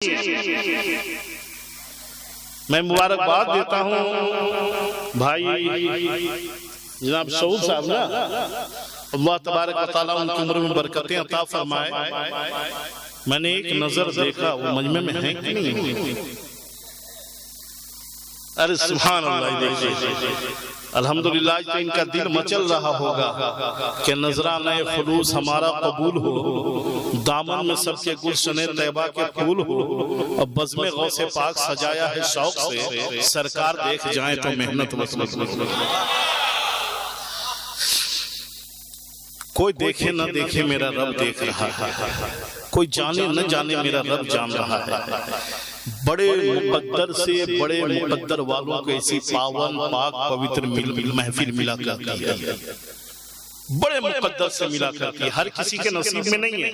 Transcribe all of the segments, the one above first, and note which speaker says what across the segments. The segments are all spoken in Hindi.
Speaker 1: मैं मुबारकबाद देता हूँ भाई जनाब सऊद साहब ना, अल्लाह तबारक व तआला उनकी उम्र में बरकतें अता फरमाए। मैंने एक नजर देखा, वो मजमे में है कि नहीं? अरे सुभान अल्लाह, देखिए अल्हम्दुलिल्लाह, तो इनका दिल मचल रहा होगा कि नजराना खुलूस हमारा कबूल हो, दामन में सबके गुलशने तैबा के फूल हो, और बज़्मे गौसे पाक सजाया है शौक से, सरकार देख जाए तो मेहनत वसूल। कोई देखे न देखे मेरा रब देख रहा है, कोई जाने न जाने मेरा रब जान रहा है। बड़े मुकद्दर से बड़े मुकद्दर वालों को ऐसी पावन पाक पवित्र महफिल मिला करती है, बड़े मुकद्दर से मिला करती है, हर किसी के नसीब में नहीं है।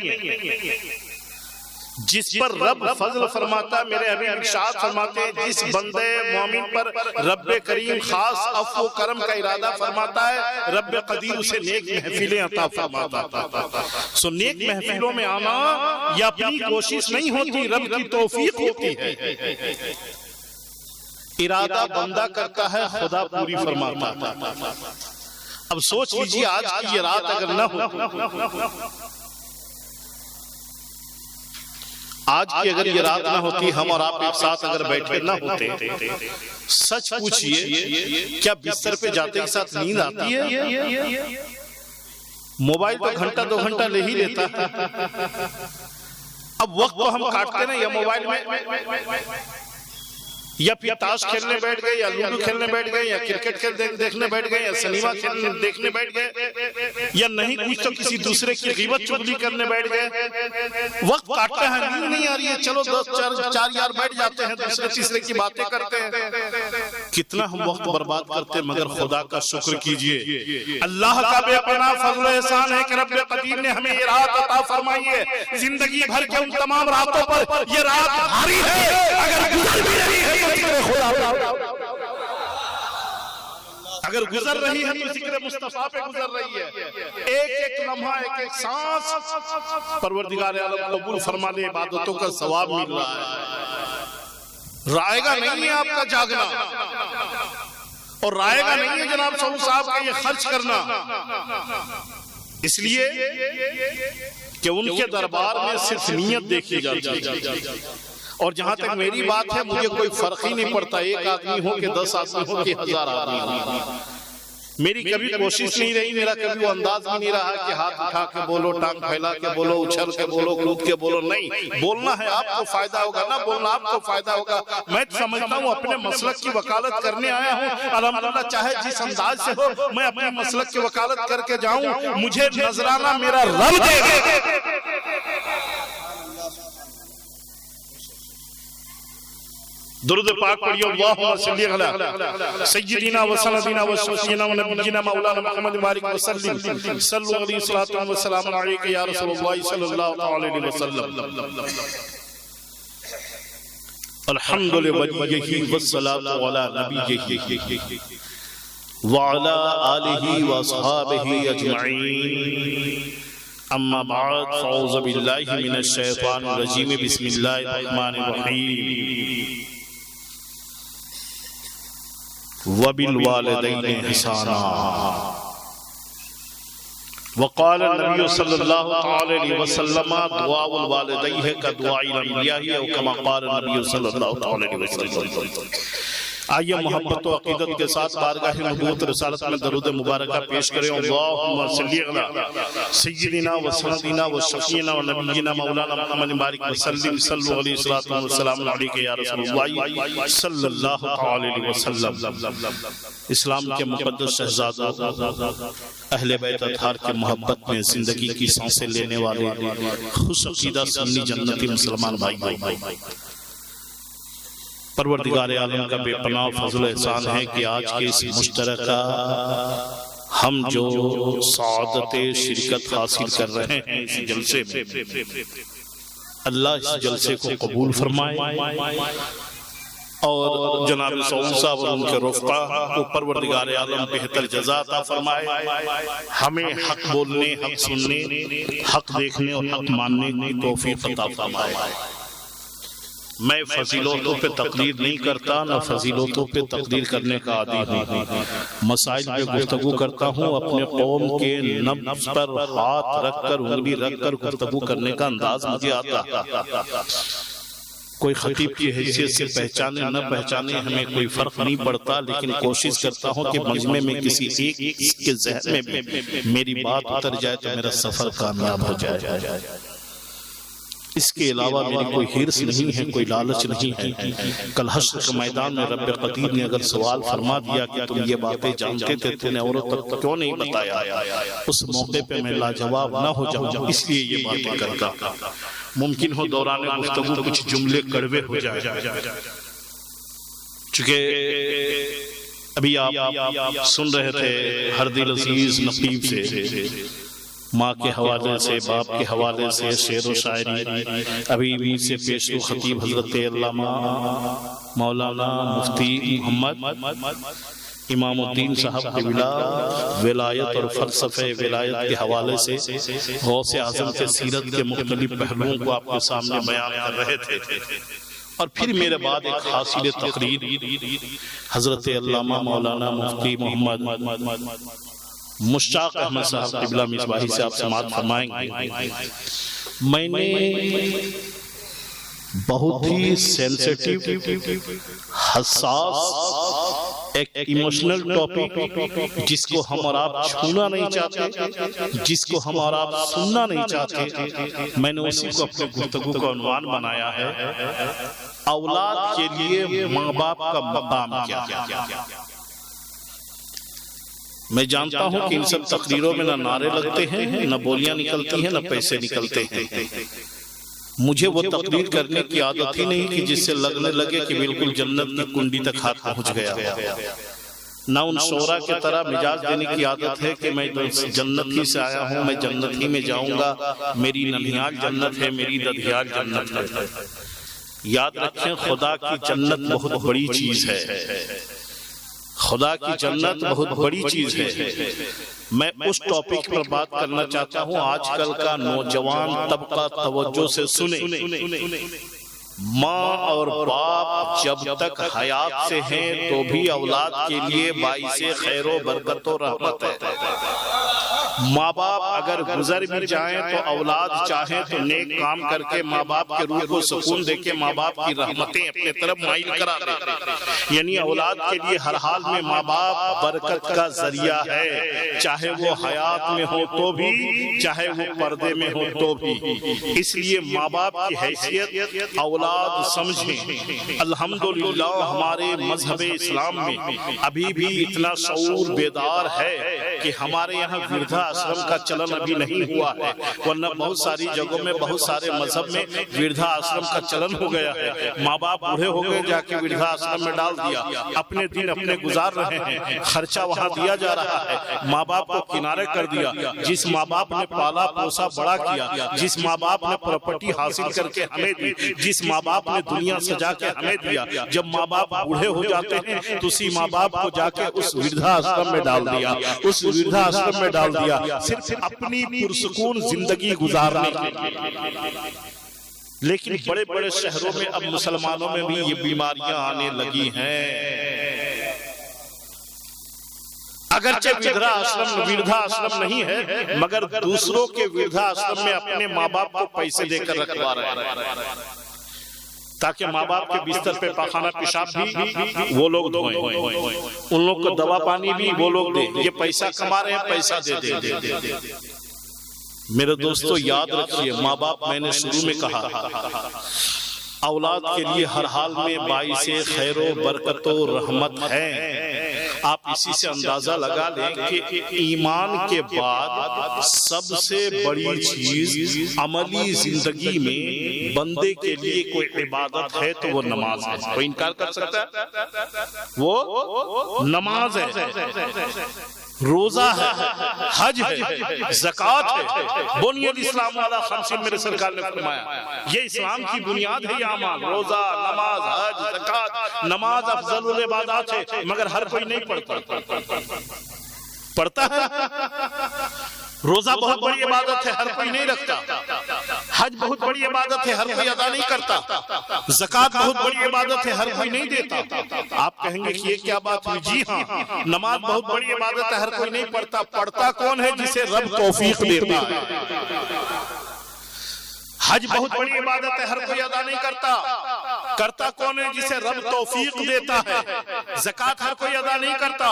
Speaker 1: जिस पर रब फजल फरमाता, मेरे अभी इरशाद फरमाते हैं, जिस बंदे मोमिन पर रब करीम खास अफ़्व करम का इरादा फरमाता है, रब कदीर उसे नेक महफिलें अता फरमाता। सो नेक महफिलों में आना यह अपनी कोशिश नहीं होती, रब की तौफीक होती है। इरादा बंदा करता है, खुदा पूरी फरमाता। अब सोच लीजिए, आज की ये रात अगर न हो, आज की अगर ये रात ना होती, हम और आप एक साथ अगर बैठे ना होते, सच पूछिए क्या बिस्तर पे जाते के साथ नींद आती है? मोबाइल तो घंटा 2 घंटा ले ही लेता है। अब वक्त तो हम काटते ना, या मोबाइल में, या फिर ताश खेलने बैठ गए, या लूडो खेलने बैठ गए, या क्रिकेट देखने बैठ गए, या सिनेमा देखने बैठ गए, या नहीं कुछ तो किसी दूसरे की ग़ीबत चुगली करने बैठ गए। वक्त काटते हैं, नींद नहीं आ रही है, चलो 4 यार बैठ जाते हैं, दूसरे तीसरे की बातें करते हैं। कितना हम वक्त बर्बाद करते हैं। मगर खुदा का शुक्र कीजिए, अल्लाह का बेपनाह फज़ल एहसान है कि रब कदीर ने हमें ये रात अता फरमाई है। जिंदगी भर के उन तमाम रातों पर ये रात भारी है, अगर गुजर भी रही है अगर गुजर रही है तो जिक्र मुस्तफा पे गुजर रही है। एक एक लम्हा, एक एक सांस परवरदिगार आलम कबूल फरमा ले, इबादतों का सवाब मिल रहा है। रायगा नहीं है आपका जागना, और रायगा नहीं है जनाब सऊद साहब का ये खर्च करना, इसलिए कि उनके दरबार में सिर्फ नीयत देखी जाती है। और जहां तक मेरी बात है, मुझे कोई फर्क ही नहीं पड़ता, एक आदमी हो कि 10 आदमी हो कि 1000 आदमी हो। मेरी कभी कोशिश नहीं रही, मेरा कभी वो अंदाज भी नहीं रहा कि हाथ उठा के बोलो, टांग फैला के बोलो, उछल के बोलो, कूद के बोलो। नहीं, बोलना है आपको फायदा होगा ना, बोलना आपको फायदा होगा। मैं समझता हूँ अपने मसलक की वकालत करने आया हूँ, अल्हम्दुलिल्लाह, चाहे जिस अंदाज से हो, मैं अपने मसलक की वकालत करके जाऊँ, मुझे नजराना मेरा रब देगा। दुरूद पाक पढ़ियो, अल्लाहुम्मा सल्ली अला सय्यिदिना व सनदिना व शफीना व नबिय्यिना मौलाना मुहम्मद बारिक व सल्लिम सल्लल्लाहु अलैहि व सल्लम अलैका या रसूलुल्लाह सल्लल्लाहु अलैहि वसल्लम। अल्हम्दुलिल्लाह वस्सलातु अला नबिय्यिही व अला आलिहि व अस्हाबिही अजमईन। अम्मा बाद, फ़अऊज़ु बिल्लाहि मिनश शैतानिर रजीम, बिस्मिल्लाहिर रहमानिर रहीम। वबिल वालिदैनि इहसाना। वक़ाल नबी सल्लल्लाहु अलैहि वसल्लम, दुआउल वालिदैन का दुआए अंबिया है, और कमा क़ाल नबी सल्लल्लाहु अलैहि वसल्लम। आइए मोहब्बत और अक़ीदत के साथ बारगाह नबूवत रिसालत में दरूद मुबारका पेश करें। अल्लाहुम्मा सल्ली अला सय्यिदिना व सनदिना व शफीना व नबिय्यिना मौलाना मुहम्मद बारिक व सल्लिम सल्लल्लाहु अलैहि व सल्लम अलैका या रसूलुल्लाह सल्लल्लाहु अलैहि वसल्लम। इस्लाम के मुक़द्दस शहज़ादा अहले बैत अतहार के मोहब्बत में जिंदगी की सांसें लेने वाले खुश अक़ीदा सुन्नी जन्नती मुसलमान भाई, परवरदिगार आलम का बेपनाह फज़ल एहसान है कि आज के इस मुश्तरका हम जो सआदत शिरकत हासिल कर रहे हैं इस जलसे में, अल्लाह इस जलसे को कबूल फरमाए, और जनाब सऊद साहब और उनके रफ़क़ा को परवरदिगार आलम बेहतर जज़ा अता फरमाए। हमें हक बोलने, हक सुनने, हक देखने और हक मानने की तौफीक अता फरमाए। मैं फजीलतों पे तकरीर नहीं करता, न फजीलतों पे तकरीर करने का आदी हूँ। मसाइल पे गुफ्तगू करता हूँ, अपने कौम के नब्ज़ पर हाथ रखकर, उंगली रखकर गुफ्तगू करने का अंदाज मुझे आता। कोई खतीब की हैसियत से पहचाने न पहचाने हमें कोई फर्क नहीं पड़ता, लेकिन कोशिश करता हूँ कि मजमे में किसी एक के ज़हन में भी मेरी बात उतर जाए तो मेरा सफर कामयाब हो जाए। इसके अलावा मेरी कोई हिर्स नहीं है, कोई लालच नहीं है। कल हश्र के मैदान में रब कदीर ने अगर सवाल फरमा दिया कि तुम ये बातें जानते थे, तुमने औरत तक क्यों नहीं बताया, उस मौके पे मैं लाजवाब ना हो जाऊं, इसलिए ये बातें करता। मुमकिन हो दौरान गुफ्तगू कुछ जुमले कड़वे हो जाए, चूंकि अभी आप सुन रहे थे हर दिल अजीज नकीब से, माँ के हवाले से, बाप के हवाले से शेर व शायरी। अभी से पेशो खतीब हजरत अल्लामा मौलाना मुफ्ती मोहम्मद इमामुद्दीन साहब के विलायत और फलसफे विलायत के हवाले से गौसे आज़म के सीरत के मुख्तलिफ पहलुओं को आपके सामने बयान कर रहे थे। और फिर मेरे बाद एक हासिल तकरीर हजरत अल्लामा मौलाना मुफ्ती मोहम्मद मुश्ताक अहमद साहब क़िबला मिसबाही से आप समाअत फरमाएंगे। मैंने बहुत ही सेंसिटिव, हसास, एक इमोशनल टॉपिक जिसको हम और आप छूना नहीं चाहते, जिसको हम और आप सुनना नहीं चाहते, मैंने उसी को अपने गुफ्तगू का उन्वान बनाया है, औलाद के लिए माँ बाप का मकाम क्या। मैं जानता हूं कि इन सब तकरीरों में न नारे लगते हैं, न बोलियां निकलती हैं, न पैसे निकलते हैं। मुझे वो तकरीर करने की आदत ही नहीं कि जिससे लगने लगे कि बिल्कुल जन्नत की कुंडी तक हाथ पहुंच गया। ना उन शोरा की तरह मिजाज देने की आदत है कि मैं जन्नत ही से आया हूं, मैं जन्नत ही में जाऊंगा, मेरी ननिहाल जन्नत है, मेरी दधियाल जन्नत है। याद रखें, खुदा की जन्नत बहुत बड़ी चीज है, खुदा की जन्नत बहुत बड़ी चीज है। मैं उस टॉपिक पर बात करना चाहता हूं। आजकल का नौजवान तबका तवज्जो से सुने, माँ और बाप जब तक हयात से हैं तो भी औलाद के लिए बाइसे खैरो बरकत और रहमत है। माँ बाप अगर गुजर भी जाएं तो औलाद चाहे तो नेक काम करके माँ बाप के रूह को सुकून देके माँ बाप की रहमतें अपने तरफ माइल करा दे। यानी औलाद के लिए हर हाल में माँ बाप बरकत का जरिया है, चाहे वो हयात में हो तो भी, चाहे वो पर्दे में हो तो भी। इसलिए माँ बाप की हैसियत औलाद समझें। अल्हम्दुलिल्लाह हमारे मजहब इस्लाम में अभी भी इतना शऊर बेदार है कि हमारे यहाँ वृद्धा आश्रम का चलन अभी नहीं हुआ है, वरना बहुत सारी जगहों में, बहुत सारे मजहब में वृद्धा आश्रम का चलन हो गया है। माँ बाप बूढ़े हो गए, जाके वृद्धा आश्रम में डाल दिया, अपने दिन अपने गुजार रहे हैं, खर्चा वहाँ दिया जा रहा है, माँ बाप को किनारे कर दिया। जिस माँ बाप ने पाला पोसा बड़ा किया, जिस माँ बाप ने प्रॉपर्टी हासिल करके हमें दी, जिस माँ बाप ने दुनिया सजा के हमें दिया, जब माँ बाप बूढ़े हो जाते हैं तो उसी माँ बाप को जाके उस वृद्धा आश्रम में डाल दिया, उस वृद्धा आश्रम में डाल दिया, सिर्फ अपनी पुरसुकून जिंदगी गुजारने के लिए। लेकिन बड़े बड़े शहरों में अब मुसलमानों में भी ये बीमारियां आने लगी हैं। अगरचे वृद्धा आश्रम नहीं है, मगर दूसरों के वृद्धा आश्रम में अपने माँ बाप को पैसे देकर रखवा रहे हैं ताकि माँ बाप के बिस्तर पे पाखाना पेशाब भी वो लोग धोएं, उन लोग को दवा पानी भी वो लोग दें। ये पैसा कमा रहे हैं, पैसा दे। मेरे दोस्तों याद रखिए, माँ बाप, मैंने शुरू में कहा, औलाद के लिए हर हाल में बाइसे खैरो बरकतो रहमत है। आप इसी से अंदाजा लगा लें कि ईमान के बाद सबसे बड़ी चीज अमली जिंदगी में बंदे के लिए कोई इबादत है तो वो नमाज है। कोई इनकार कर सकता है? वो नमाज है, रोजा है, हज है, ज़कात है। बुनियाद इस्लाम वाला खमसिन मेरे सरकार ने फरमाया, ये इस्लाम की बुनियाद है। ये अमाल, रोजा, नमाज, हज, ज़कात। नमाज अफजलुल इबादत है, मगर हर कोई नहीं पढ़ता है। रोजा बहुत बड़ी इबादत है, हर कोई नहीं रखता। हज बहुत बड़ी इबादत है, हर कोई अदा नहीं करता। ज़कात बहुत बड़ी इबादत है, हर कोई नहीं देता। आप कहेंगे कि ये क्या बात हुई? जी हाँ, नमाज बहुत बड़ी इबादत है, हर कोई नहीं पढ़ता। पढ़ता कौन है? जिसे रब तौफीक देता है। हज बहुत बड़ी इबादत है, हर कोई अदा नहीं करता। करता कौन है? जिसे रब तौफीक देता है। ज़कात हर कोई अदा नहीं करता।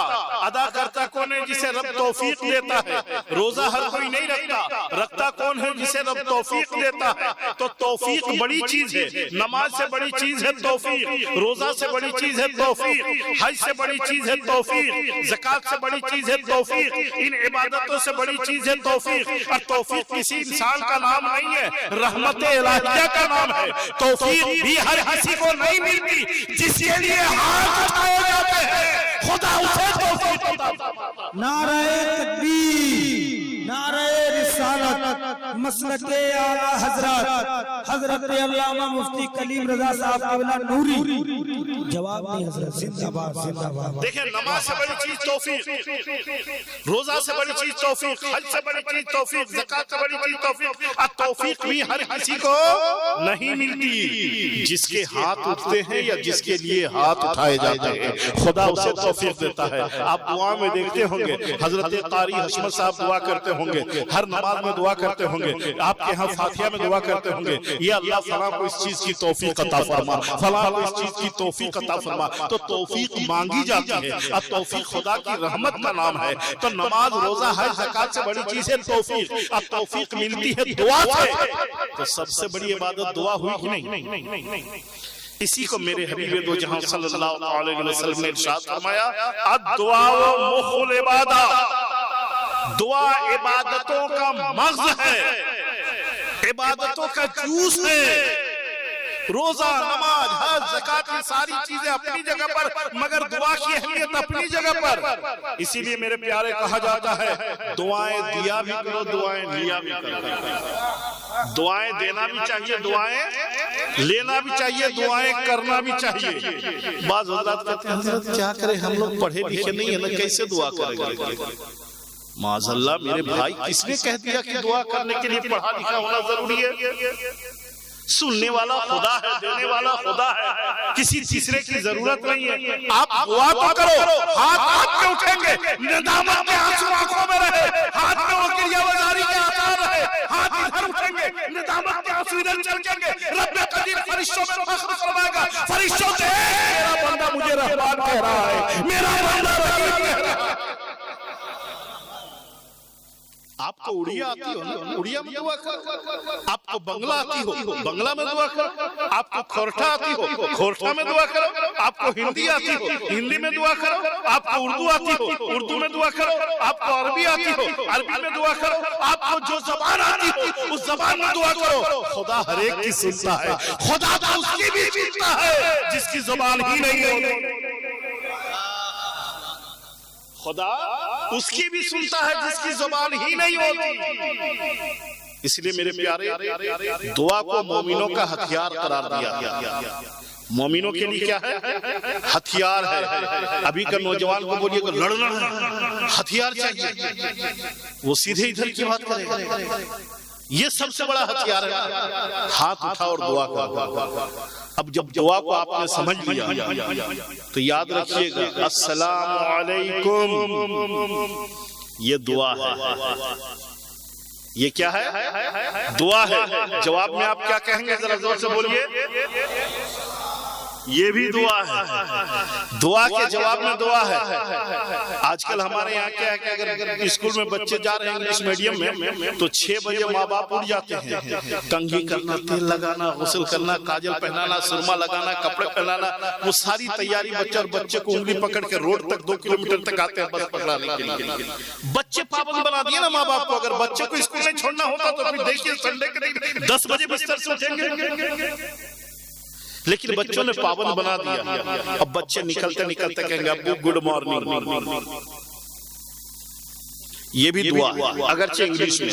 Speaker 1: अदा करता कौन है? जिसे रब तौफीक देता है। रोजा हर कोई नहीं रखता। रखता कौन है? जिसे रब तौफीक देता है। तो तौफीक बड़ी चीज है। नमाज से बड़ी चीज है तौफीक, रोजा से बड़ी चीज है तौफीक, हज से बड़ी चीज है तौफीक, ज़कात से बड़ी चीज है तौफीक, इन इबादतों से बड़ी चीज है तौफीक। और तौफीक किसी इंसान का नाम नहीं है, रहमत इलाहिया का नाम है। तौफीक भी हर किसी को नहीं मिलती। जिसके लिए हाथ उठाए जाते हैं, खुदा उसे तौफीक अता फरमाता है।
Speaker 2: नारे तकबीर, नारे रिसालत, मसलके आला हजरत हजरत अल्लामा मुफ्ती कलीम रजा साहब क़िबला नूरी। जवाब नहीं हजरत, जिंदाबाद जिंदाबाद।
Speaker 1: देखिए, नमाज से बड़ी चीज तौफीक, रोजा से बड़ी चीज तौफीक, हज से बड़ी चीज तौफीक, ज़कात से बड़ी चीज तौफीक। और तौफीक भी हर किसी को नहीं मिलती। जिसके हाथ उठते हैं या जिसके लिए हाथ उठाए जाते हैं, खुदा उसे तौफीक देता है। आप दुआ में देखते होंगे, हजरत कारी हशमत साहब दुआ करते होंगे, हर नमाज में दुआ करते होंगे, आपके यहाँ फातिहा में दुआ करते होंगे, या अल्लाह फलां को इस चीज की तौफीक अता फरमा, फलां को इस चीज की तौफीक अता फरमा। तो तौफीक मांगी जाती है और तौफीक खुदा की रहमत का नाम है। तो नमाज, रोजा, हज, ज़कात से बड़ी चीज है तौफीक। और तौफीक मिलती है दुआ से। तो सबसे बड़ी इबादत दुआ हुई कि नहीं? इसी को मेरे हबीब दो जहां सल्लल्लाहु अलैहि वसल्लम ने इरशाद फरमाया, अद-दुआ मुखुल इबादत। दुआ इबादतों का मग़ज़ है, इबादतों का जूस है। रोजा, नमाज, हज, ज़कात की सारी चीजें अपनी जगह पर, मगर दुआ की अहमियत अपनी जगह पर। इसीलिए मेरे प्यारे कहा जाता है, दुआएं दिया भी करो, दुआएं लिया भी करो। दुआएं देना भी चाहिए, दुआएं लेना भी चाहिए, दुआएं करना भी चाहिए। बाज़ हज़रात कहते हैं, हज़रत क्या करें, हम लोग पढ़े लिखे नहीं है ना, कैसे दुआ करेंगे? माज़अल्लाह मेरे भाई, किसने कह दिया कि दुआ करने के लिए पढ़ा लिखा होना जरूरी है? सुनने वाला खुदा है, देने वाला खुदा है, किसी तीसरे की जरूरत नहीं है। आप दुआ तो करो, हाथ में उठेंगे, नदामत के आंसू आंखों में रहे, हाथ में वकीलिया वजारी के आसार रहे, हाथ इधर उठेंगे, नदामत के आंसू इधर चलकेंगे। रब्बे कदीर फरिश्तों में फख्र फरमाएगा, फरिश्तों से मेरा बंदा मुझे रहमान कह रहा है, मेरा बंदा रहीम कह रहा है। आपको उड़िया आती हो ना, उड़िया में दुआ करो। आपको बंगला आती हो, बंगला में दुआ करो। आपको खोरठा आती हो, खोरठा में दुआ करो। आपको हिंदी आती हो, हिंदी में दुआ करो। आपको उर्दू आती हो, उर्दू में दुआ करो। आपको अरबी आती हो, अरबी में दुआ करो। आपको जो जबान आती हो, उस जबान में दुआ करो। खुदा हर एक की सुनता है, खुदा तो उसकी भी सुनता है जिसकी जुबान ही नहीं होती। खुदा उसकी भी सुनता है जिसकी जुबान ही नहीं होती। इसलिए मेरे प्यारे, दुआ को मोमिनों का हथियार करार दिया। मोमिनों के लिए क्या है? हथियार है। अभी का नौजवान को बोलिए कि लड़ना है, हथियार चाहिए, वो सीधे इधर की बात करेगा। ये सबसे बड़ा हथियार है, हाथ उठा और दुआ कर। अब जब दुआ को आपने समझ लिया तो याद रखिएगा, अस्सलामु अलैकुम, ये दुआ है। ये क्या है? दुआ है। जवाब में आप क्या कहेंगे, जरा जोर से बोलिए। ये भी दुआ है। दुआ के जवाब में दुआ है। आजकल हमारे यहाँ क्या है कि अगर स्कूल में बच्चे जा रहे हैं इंग्लिश मीडियम में, तो 6 बजे माँ बाप उठ जाते हैं। कंघी करना, तेल लगाना, गुस्ल करना, काजल पहनाना, सुरमा लगाना, कपड़े पहनाना, वो सारी तैयारी बच्चे, और बच्चे को उंगली पकड़ के रोड तक 2 किलोमीटर तक आते हैं बस पकड़ाने के लिए। बच्चे पाबंद बना दिए ना माँ बाप को। अगर बच्चे को स्कूल नहीं छोड़ना होता तो फिर देखिए संडे के दिन 10 बजे बिस्तर से उठेंगे। लेकिन बच्चों ने पाबंद बना दिया। अब बच्चे निकलते निकलते कहेंगे अब्बू गुड मॉर्निंग। ये भी दुआ, अगरचे इंग्लिश में।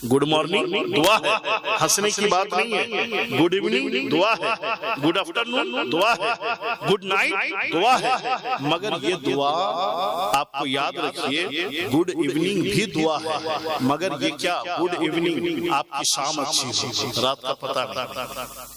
Speaker 1: गुड मॉर्निंग दुआ है, हंसने की बात नहीं है। गुड इवनिंग दुआ है, गुड आफ्टरनून दुआ है, गुड नाइट दुआ है। मगर ये दुआ आपको याद रखिए, गुड इवनिंग भी दुआ है, मगर ये क्या, गुड इवनिंग आपकी शाम अच्छी हो, रात का पता नहीं।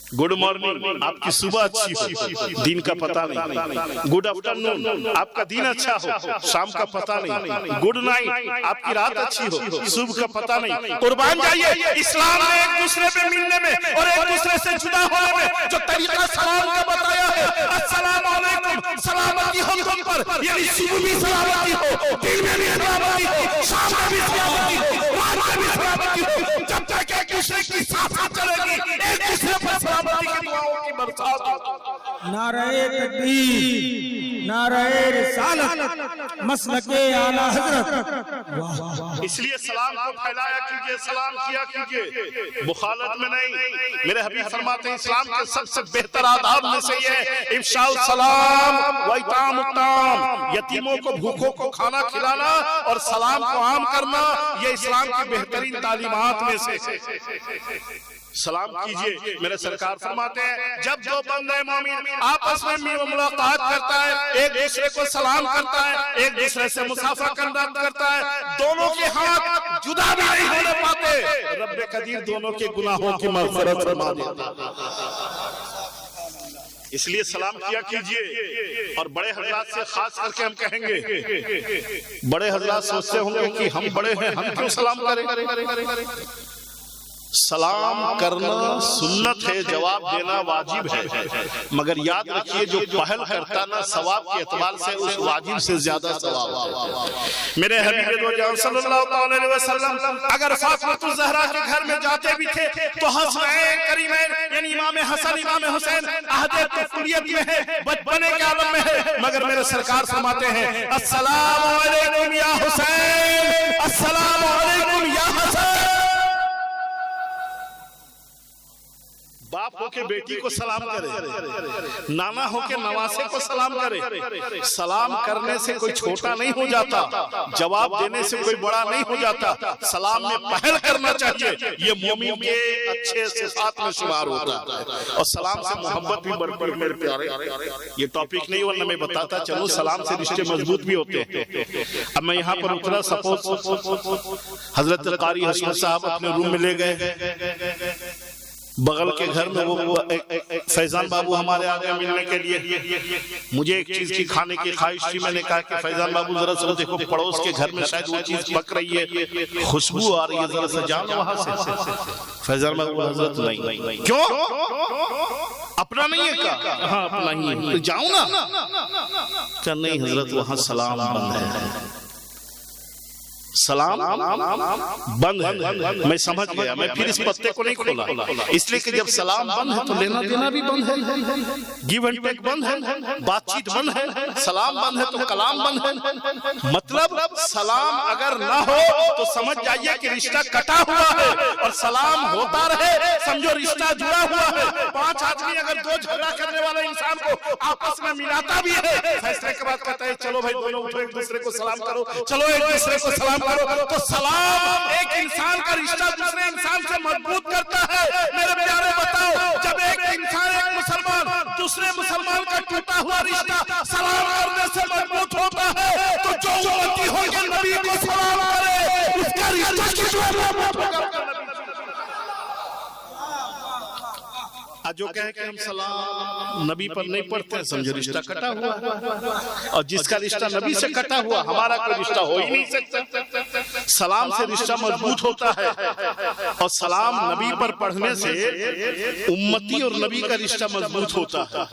Speaker 1: गुड मॉर्निंग आपकी सुबह अच्छी हो, दिन का पता नहीं। गुड आफ्टरनून आपका दिन अच्छा हो, शाम का पता नहीं। गुड नाइट आपकी रात अच्छी हो, सुबह का पता नहीं। कुर्बान जाइए, इस्लाम ने एक दूसरे पे मिलने में और एक दूसरे से जुदा होने में जो तरीका सलाम का बताया है, अस्सलाम वालेकुम, सलामती हो तुम पर, यानी सुबह भी सलामती हो, दिन में भी सलामती हो, शाम में भी सलामती हो, रात में भी सलामती हो। जब तक एक दूसरे की साथ चलेगी, एक दूसरे पर सलामती की दुआओं की बरसात होगी।
Speaker 2: नारे तकबीर, नारे रिसालत, मसलके आला हजरत।
Speaker 1: इसलिए सलाम को फैलाया कीजिए, सलाम किया कीजिए, मुखालत में नहीं। मेरे हबीब फरमाते हैं इस्लाम के सबसे बेहतर आदाब में से ये है इफ्शाउ सलाम व इताम उत्ताम, यतीमों को भूखों को खाना खिलाना और सलाम को आम करना, ये इस्लाम की बेहतरीन तालीमात में से। सलाम कीजिए। मेरे सरकार फरमाते हैं जब जो बंदे मोमिन आपस में मुलाकात करता है, एक दूसरे को सलाम करता है, एक दूसरे से मुसाफा करता है, दोनों के हाथ जुदा भी नहीं होने पाते, रब्बे कदीर दोनों के गुनाहों की मग़फ़िरत फरमा देता है। इसलिए सलाम किया कीजिए। और बड़े हजरात से खास करके हम कहेंगे, बड़े हजरात सोचते होंगे कि हम बड़े हैं, हम क्यों सलाम करें। सलाम करना सुन्नत है, जवाब देना वाजिब है, मगर याद रखिए जो पहल करता ना सवाब के एतबार से उस वाजिब से ज्यादा सवाब है। मेरे हबीब दो जान सल्लल्लाहु अलैहि वसल्लम अगर फातिमा ज़हरा के घर में जाते भी थे तो हसनैन करीमैन यानी इमाम हसन इमाम हुसैन अहदे तुफुलियत में है, बचपने के आलम में है, मगर मेरे सरकार फरमाते हैं अस्सलामु अलैकुम या हुसैन, अस्सलामु अलैकुम या हसन। बाप हो के बेटी को सलाम करे, नाना हो के नवासे को सलाम करे। सलाम करने से कोई छोटा नहीं हो जाता, जवाब देने से कोई बड़ा नहीं हो जाता। सलाम में पहल करना चाहिए, ये मोमिन के अच्छे सिफात में शुमार होता है। और सलाम से मोहब्बत भी बढ़ती है। मेरे प्यारे, ये टॉपिक नहीं वरना मैं बताता चलूं, सलाम से रिश्ते मजबूत भी होते हैं। अब मैं यहाँ पर उतरा, सपोज हजरत कारी हसन साहब अपने रूम में ले गए, बगल के घर में वो फैजान बाबू हमारे आ गए मिलने के लिए। मुझे एक चीज की खाने की ख्वाहिश थी, मैंने कहा कि फैजान बाबू जरा सा देखो पड़ोस के घर में शायद वो चीज पक रही है, खुशबू आ रही है, जरा सा जाओ वहां से। फैजान बाबू हजरत नहीं, क्यों अपना नहीं है का? हाँ अपना ही है, जाऊं ना? क्या नहीं हजरत वहां सलाम बंद है, सलाम बंद है। मैं समझ गया, मैं फिर इस पत्ते को नहीं खोला, इसलिए कि जब सलाम बंद है तो लेना देना भी बंद है, गिव एंड टेक बंद है, बातचीत बंद है, सलाम बंद है तो कलाम बंद है। मतलब सलाम अगर ना हो तो समझ जाइए कि रिश्ता कटा हुआ है, और सलाम होता रहे समझो रिश्ता जुड़ा हुआ है। 5 आदमी अगर 2 झगड़ा करने वाले इंसान को आपस में मिलाता भी है, फैसले के बाद कहता है चलो भाई दोनों उठो एक दूसरे को सलाम करो, चलो एक दूसरे को सलाम करो, तो सलाम एक इंसान का रिश्ता दूसरे इंसान से मजबूत करता है। मेरे प्यारे बताओ, जब एक इंसान एक मुसलमान दूसरे मुसलमान का टूटा हुआ रिश्ता सलाम करने से मजबूत होता है, तो जो उम्मती होंगे नबी को सलाम करे उसका रिश्ता कितना मजबूत होगा। आज जो कहे कि हम सलाम नबी पर नहीं पढ़ते हैं, समझो रिश्ता कटा हुआ, और जिसका रिश्ता नबी से कटा हुआ हमारा कोई रिश्ता हो ही नहीं सकता। सलाम से रिश्ता मजबूत होता है, और सलाम नबी पर पढ़ने से उम्मती और नबी का रिश्ता मजबूत होता है।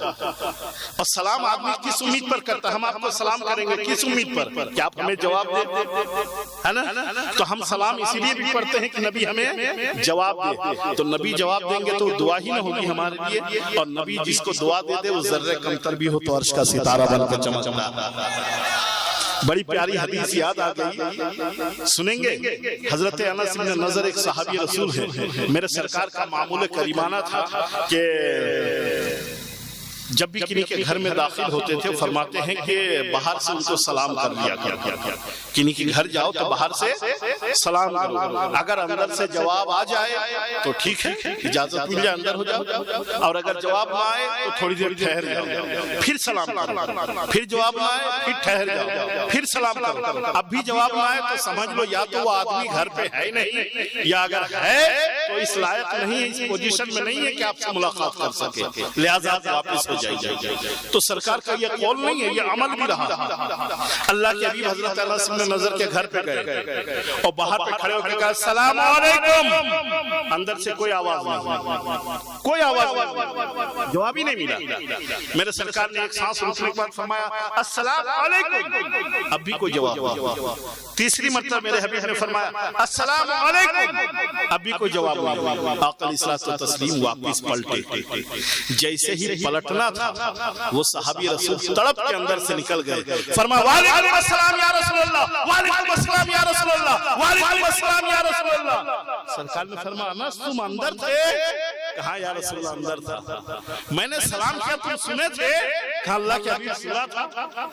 Speaker 1: और सलाम आदमी किस उम्मीद पर करता है? हम आपको सलाम करेंगे किस उम्मीद पर? क्या आप हमें जवाब दे, है ना? तो हम सलाम इसीलिए भी पढ़ते हैं कि नबी हमें जवाब दे, तो नबी जवाब देंगे तो दुआ ही ना होगी हमारे लिए, और नबी जिसको दुआ दे दे वो जर्रे कमतर भी हो तो अर्श का सितारा बनकर चमकता। बड़ी प्यारी हदीस याद आ गई, सुनेंगे। हजरत अनस इब्न नजर एक सहाबी रसूल है, मेरे सरकार का मामूल करीमाना था कि जब भी किन्हीं के घर में दाखिल होते थे फरमाते हैं कि बाहर से उनको सलाम कर लिया करो। किन्हीं के घर जाओ तो बाहर से सलाम करो, अगर अंदर से जवाब आ जाए तो ठीक है, इजाजत मिल जाए अंदर हो जाओ, और अगर जवाब ना आए तो थोड़ी देर ठहर जाओ, फिर सलाम करो, फिर जवाब ना आए फिर ठहर जाओ, फिर सलाम करो। अब भी जवाब ना आए तो समझ लो या तो वो आदमी घर पे है ही नहीं, या अगर है तो इस लायक नहीं है, इस पोजीशन में नहीं है कि आपसे मुलाकात कर सके, लिहाजा वापस हो जाइए। तो सरकार का ये कौल नहीं है, ये अमल भी रहा। अल्लाह के हबीब हजरत अनस नजर के घर पे गए और बाहर पे खड़े होकर कहा अस्सलाम वालेकुम, अंदर से कोई आवाज नहीं, कोई आवाज नहीं, जवाब ही नहीं मिला। मेरे सरकार ने एक सांस रुकने के बाद फरमाया अस्सलाम वालेकुम, अब भी कोई जवाब नहीं। तीसरी मतलब मेरे हबीब ने फरमाया अस्सलाम वालेकुम, अब भी कोई जवाब नहीं। आका अलैहि तस्लीम वापस पलटे, जैसे ही पलटना था वो सहाबी रसूल तड़प के अंदर से निकल गए, फरमाया वालेकुम अस्सलाम या रसूलल्लाह, वालेकुम अस्सलाम या रसूलल्लाह, वालेकुम अस्सलाम या रसूलल्लाह। सरकार ने फरमाया अनस तुम अंदर थे? कहा या रसूलल्लाह अंदर था। मैंने सलाम किया तुम सुने थे? कहा अल्लाह के हबीब सुना था।